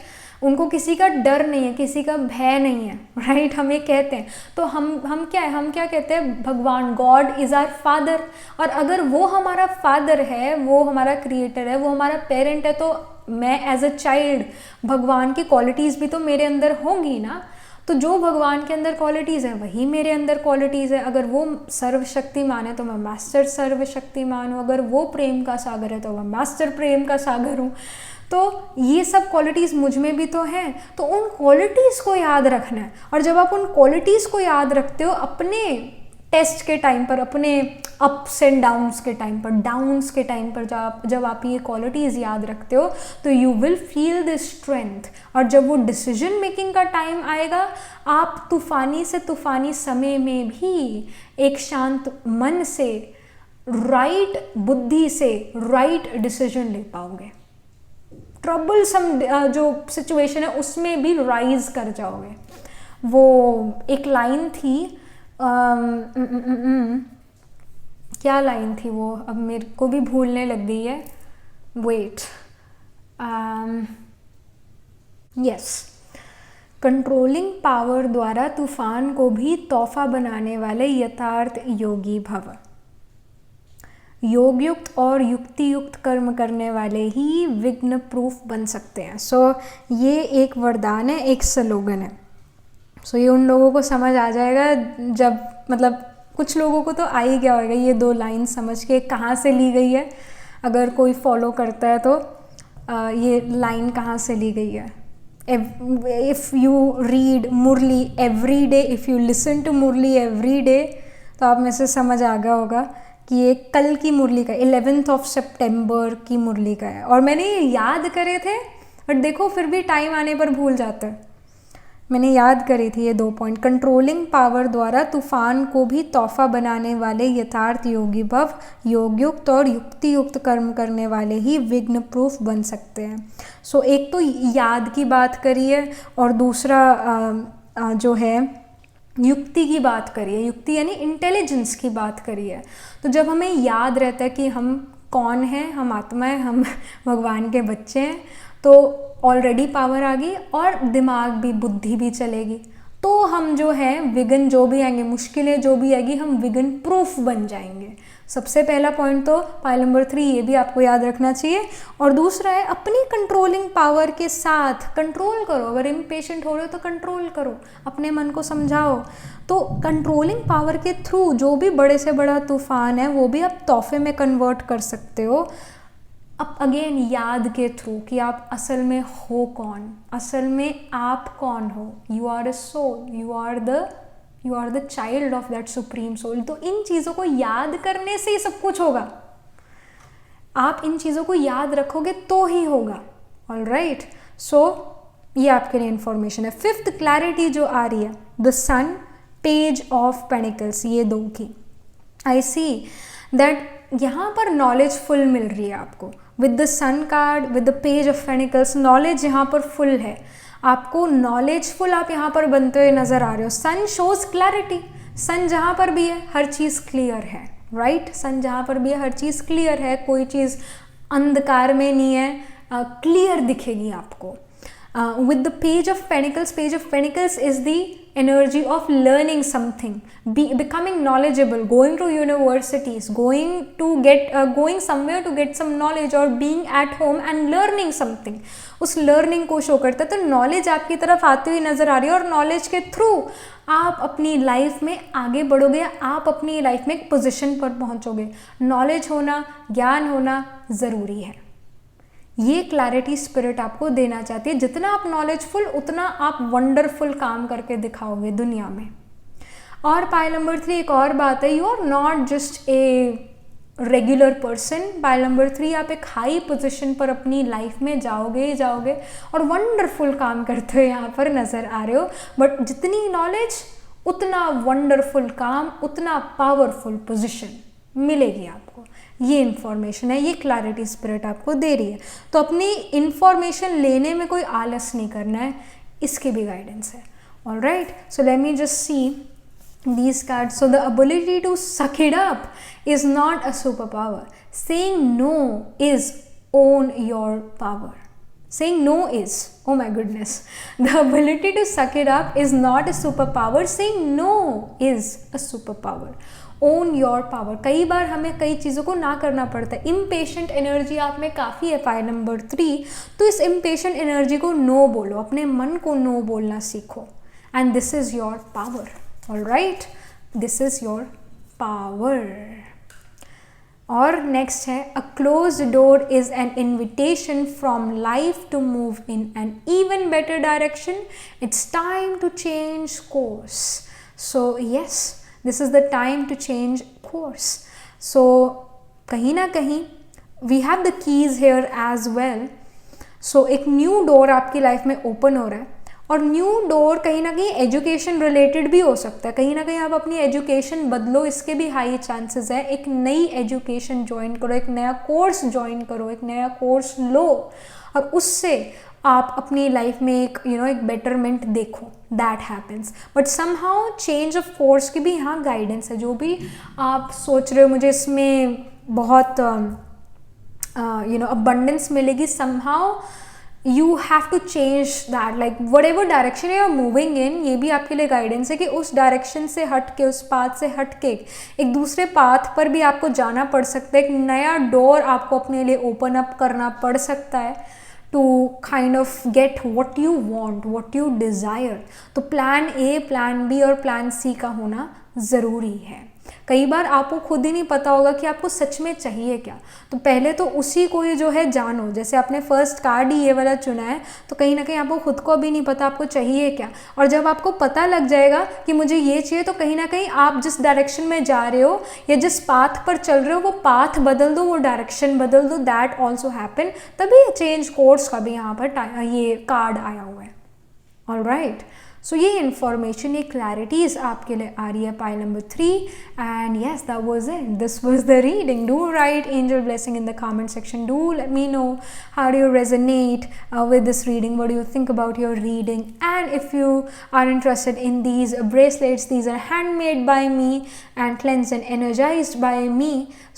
Speaker 1: उनको किसी का डर नहीं है, किसी का भय नहीं है, राइट? हम ये कहते हैं तो हम क्या कहते हैं, भगवान गॉड इज़ आवर फादर। और अगर वो हमारा फादर है, वो हमारा क्रिएटर है, वो हमारा पेरेंट है, तो मैं एज अ चाइल्ड भगवान की क्वालिटीज़ भी तो मेरे अंदर होंगी ना। तो जो भगवान के अंदर क्वालिटीज़ है वही मेरे अंदर क्वालिटीज़ है। अगर वो सर्वशक्तिमान है तो मैं मास्टर सर्वशक्तिमान हूँ, अगर वो प्रेम का सागर है तो मैं मास्टर प्रेम का सागर हूँ। तो ये सब क्वालिटीज़ मुझ में भी तो हैं, तो उन क्वालिटीज़ को याद रखना है। और जब आप उन क्वालिटीज़ को याद रखते हो अपने टेस्ट के टाइम पर, अपने अप्स एंड डाउन्स के टाइम पर, जब आप ये क्वालिटीज़ याद रखते हो तो you will feel this strength. और जब वो डिसीजन मेकिंग का टाइम आएगा, आप तूफ़ानी से तूफ़ानी समय में भी एक शांत मन से, राइट बुद्धि से राइट डिसीजन ले पाओगे। ट्रबलसम जो सिचुएशन है उसमें भी राइज कर जाओगे। वो एक लाइन थी, क्या लाइन थी वो, अब मेरे को भी भूलने लग गई है, वेट, यस, कंट्रोलिंग पावर द्वारा तूफान को भी तोहफा बनाने वाले यथार्थ योगी भव। योगयुक्त और युक्ति युक्त कर्म करने वाले ही विघ्न प्रूफ बन सकते हैं। सो ये एक वरदान है, एक स्लोगन है। सो ये उन लोगों को समझ आ जाएगा जब, मतलब कुछ लोगों को तो आ ही गया होगा ये 2 लाइन समझ के कहाँ से ली गई है। अगर कोई फॉलो करता है तो ये लाइन कहाँ से ली गई है। If you read Murli every day, if you listen to Murli every day, तो आप में से समझ आ गया होगा कि ये कल की मुरली का 11 सितंबर की मुरली का है। और मैंने ये याद करे थे, बट देखो फिर भी टाइम आने पर भूल जाता है। मैंने याद करी थी ये 2 पॉइंट। कंट्रोलिंग पावर द्वारा तूफान को भी तोहफा बनाने वाले यथार्थ योगी भव। योगयुक्त और युक्ति युक्त कर्म करने वाले ही विघ्न प्रूफ बन सकते हैं। सो एक तो याद की बात करी है और दूसरा जो है युक्ति की बात करी है। युक्ति यानी इंटेलिजेंस की बात करी है। तो जब हमें याद रहता है कि हम कौन हैं, हम आत्मा हैं, हम भगवान के बच्चे हैं, तो ऑलरेडी पावर आ गई और दिमाग भी, बुद्धि भी चलेगी। तो हम जो है विघ्न जो भी आएंगे, मुश्किलें जो भी आएगी, हम विघ्न प्रूफ बन जाएंगे। सबसे पहला पॉइंट तो पाई नंबर 3 ये भी आपको याद रखना चाहिए। और दूसरा है अपनी कंट्रोलिंग पावर के साथ कंट्रोल करो। अगर इम्पेशेंट हो रहे हो तो कंट्रोल करो, अपने मन को समझाओ। तो कंट्रोलिंग पावर के थ्रू जो भी बड़े से बड़ा तूफान है वो भी आप तोहफे में कन्वर्ट कर सकते हो। अब अगेन याद के थ्रू कि आप असल में हो कौन, असल में आप कौन हो। You are a soul, you are the child of that supreme soul. तो इन चीज़ों को याद करने से ही सब कुछ होगा। आप इन चीज़ों को याद रखोगे तो ही होगा। ऑलराइट, सो ये आपके लिए इंफॉर्मेशन है। 5th क्लैरिटी जो आ रही है, the sun, page of pentacles, ये 2 की। आई सी दैट यहाँ पर नॉलेज फुल मिल रही है आपको with the sun card, with the page of pentacles. Knowledge यहाँ पर फुल है, आपको नॉलेजफुल आप यहाँ पर बनते हुए नजर आ रहे हो। सन शोज क्लैरिटी, सन जहाँ पर भी है हर चीज़ क्लियर है, राइट। सन जहाँ पर भी है हर चीज़ क्लियर है, कोई चीज़ अंधकार में नहीं है, क्लियर दिखेगी आपको। With the page of Pentacles is the energy of learning something, becoming knowledgeable, going to universities, going somewhere to get some knowledge, or being at home and learning something. उस learning को show करता है। तो knowledge आपकी तरफ आती हुई नजर आ रही है और knowledge के थ्रू आप अपनी लाइफ में आगे बढ़ोगे, आप अपनी लाइफ में एक पोजिशन पर पहुंचोगे। नॉलेज होना, ज्ञान होना ज़रूरी है। ये क्लैरिटी स्पिरिट आपको देना चाहती है। जितना आप नॉलेजफुल उतना आप वंडरफुल काम करके दिखाओगे दुनिया में। और पाइल नंबर 3 एक और बात है, you are not just a regular person. Pile number 3 आप एक हाई पोजीशन पर अपनी लाइफ में जाओगे और वंडरफुल काम करते हुए यहाँ पर नजर आ रहे हो। बट जितनी नॉलेज उतना वंडरफुल काम, उतना पावरफुल पोजीशन मिलेगी आपको। ये इंफॉर्मेशन है, ये क्लैरिटी स्पिरिट आपको दे रही है। तो अपनी इंफॉर्मेशन लेने में कोई आलस नहीं करना है, इसकी भी गाइडेंस है। Alright, so let me just see these cards. So the ability to suck it up is not a superpower. Saying no is own your power. Saying no is, oh my goodness, the ability to suck it up is not a superpower. Saying no is a superpower. Own your power. कई बार हमें कई चीज़ों को ना करना पड़ता है। Impatient energy आप में काफ़ी है पाई नंबर 3, तो इस इम्पेशेंट एनर्जी को नो बोलो, अपने मन को नो बोलना सीखो। And this is your power. Alright, this is your power. और नेक्स्ट है, a closed door is an invitation from life to move in an even better direction. It's time to change course. So yes, this is the time to change course. So कहीं ना कहीं we have the keys here as well. So एक new door आपकी life में open हो रहा है, और न्यू डोर कहीं ना कहीं एजुकेशन रिलेटेड भी हो सकता है। कहीं ना कहीं आप अपनी एजुकेशन बदलो, इसके भी हाई चांसेस है। एक नई एजुकेशन ज्वाइन करो, एक नया कोर्स ज्वाइन करो, एक नया कोर्स लो, और उससे आप अपनी लाइफ में एक एक बेटरमेंट देखो। That happens. But somehow change of course की भी यहाँ गाइडेंस है। जो भी आप सोच रहे हो मुझे इसमें बहुत अबंडेंस मिलेगी, somehow you have to change that, like whatever direction you are moving in, ये भी आपके लिए गाइडेंस है कि उस डायरेक्शन से हट के, उस पाथ से हट के एक दूसरे पाथ पर भी आपको जाना पड़ सकता है, एक नया डोर आपको अपने लिए ओपन अप करना पड़ सकता है to kind of get what you want, what you desire. तो प्लान ए, प्लान बी और प्लान सी का होना ज़रूरी है। कई बार आपको खुद ही नहीं पता होगा कि आपको सच में चाहिए क्या, तो पहले तो उसी को ही जो है जानो। जैसे आपने फर्स्ट कार्ड ही ये वाला चुना है, तो कहीं ना कहीं आपको खुद को भी नहीं पता आपको चाहिए क्या, और जब आपको पता लग जाएगा कि मुझे ये चाहिए, तो कहीं ना कहीं आप जिस डायरेक्शन में जा रहे हो या जिस पाथ पर चल रहे हो वो पाथ बदल दो, वो डायरेक्शन बदल दो, दैट ऑल्सो हैपन। तभी चेंज कोर्स का भी यहाँ पर ये कार्ड आया हुआ है। ऑलराइट, सो ये इन्फॉर्मेशन, ये क्लैरिटीज आपके लिए आ रही है pile number 3। And yes, that was it, this was the reading. Do right angel blessing in the comment section, do let me know how do you resonate with this reading, what do you think about your reading, and if you are interested in these bracelets, these are handmade by me and cleansed and energized by me,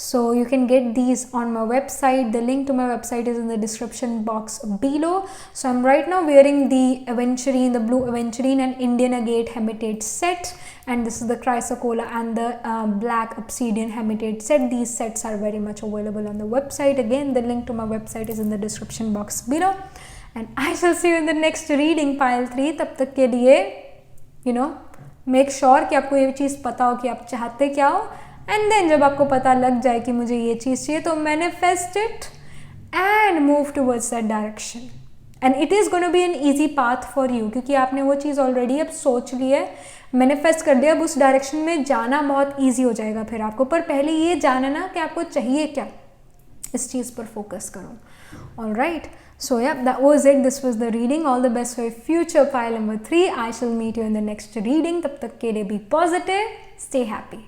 Speaker 1: so you can get these on my website. The link to my website is in the description box below. So I'm right now wearing the aventurine, the blue aventurine and Indian agate hematite set, and this is the chrysocolla and the black obsidian hematite set. These sets are very much available on the website. Again, the link to my website is in the description box below, and I shall see you in the next reading, pile 3. तब तक के लिए make sure कि आपको ये चीज़ पता हो कि आप चाहते क्या हो, एंड देन जब आपको पता लग जाए कि मुझे ये चीज़ चाहिए, तो manifest it and move towards that direction, and it is gonna be an easy path for you, क्योंकि आपने वो चीज़ ऑलरेडी अब सोच ली है, मैनिफेस्ट कर दिया। अब उस डायरेक्शन में जाना बहुत ईजी हो जाएगा फिर आपको, पर पहले ये जानना कि आपको चाहिए क्या, इस चीज़ पर फोकस करो। Alright, so yeah, that was it, this was the reading. All the best for your future, pile number 3. I shall meet you in the next reading. तब तक के लिए be positive, stay happy.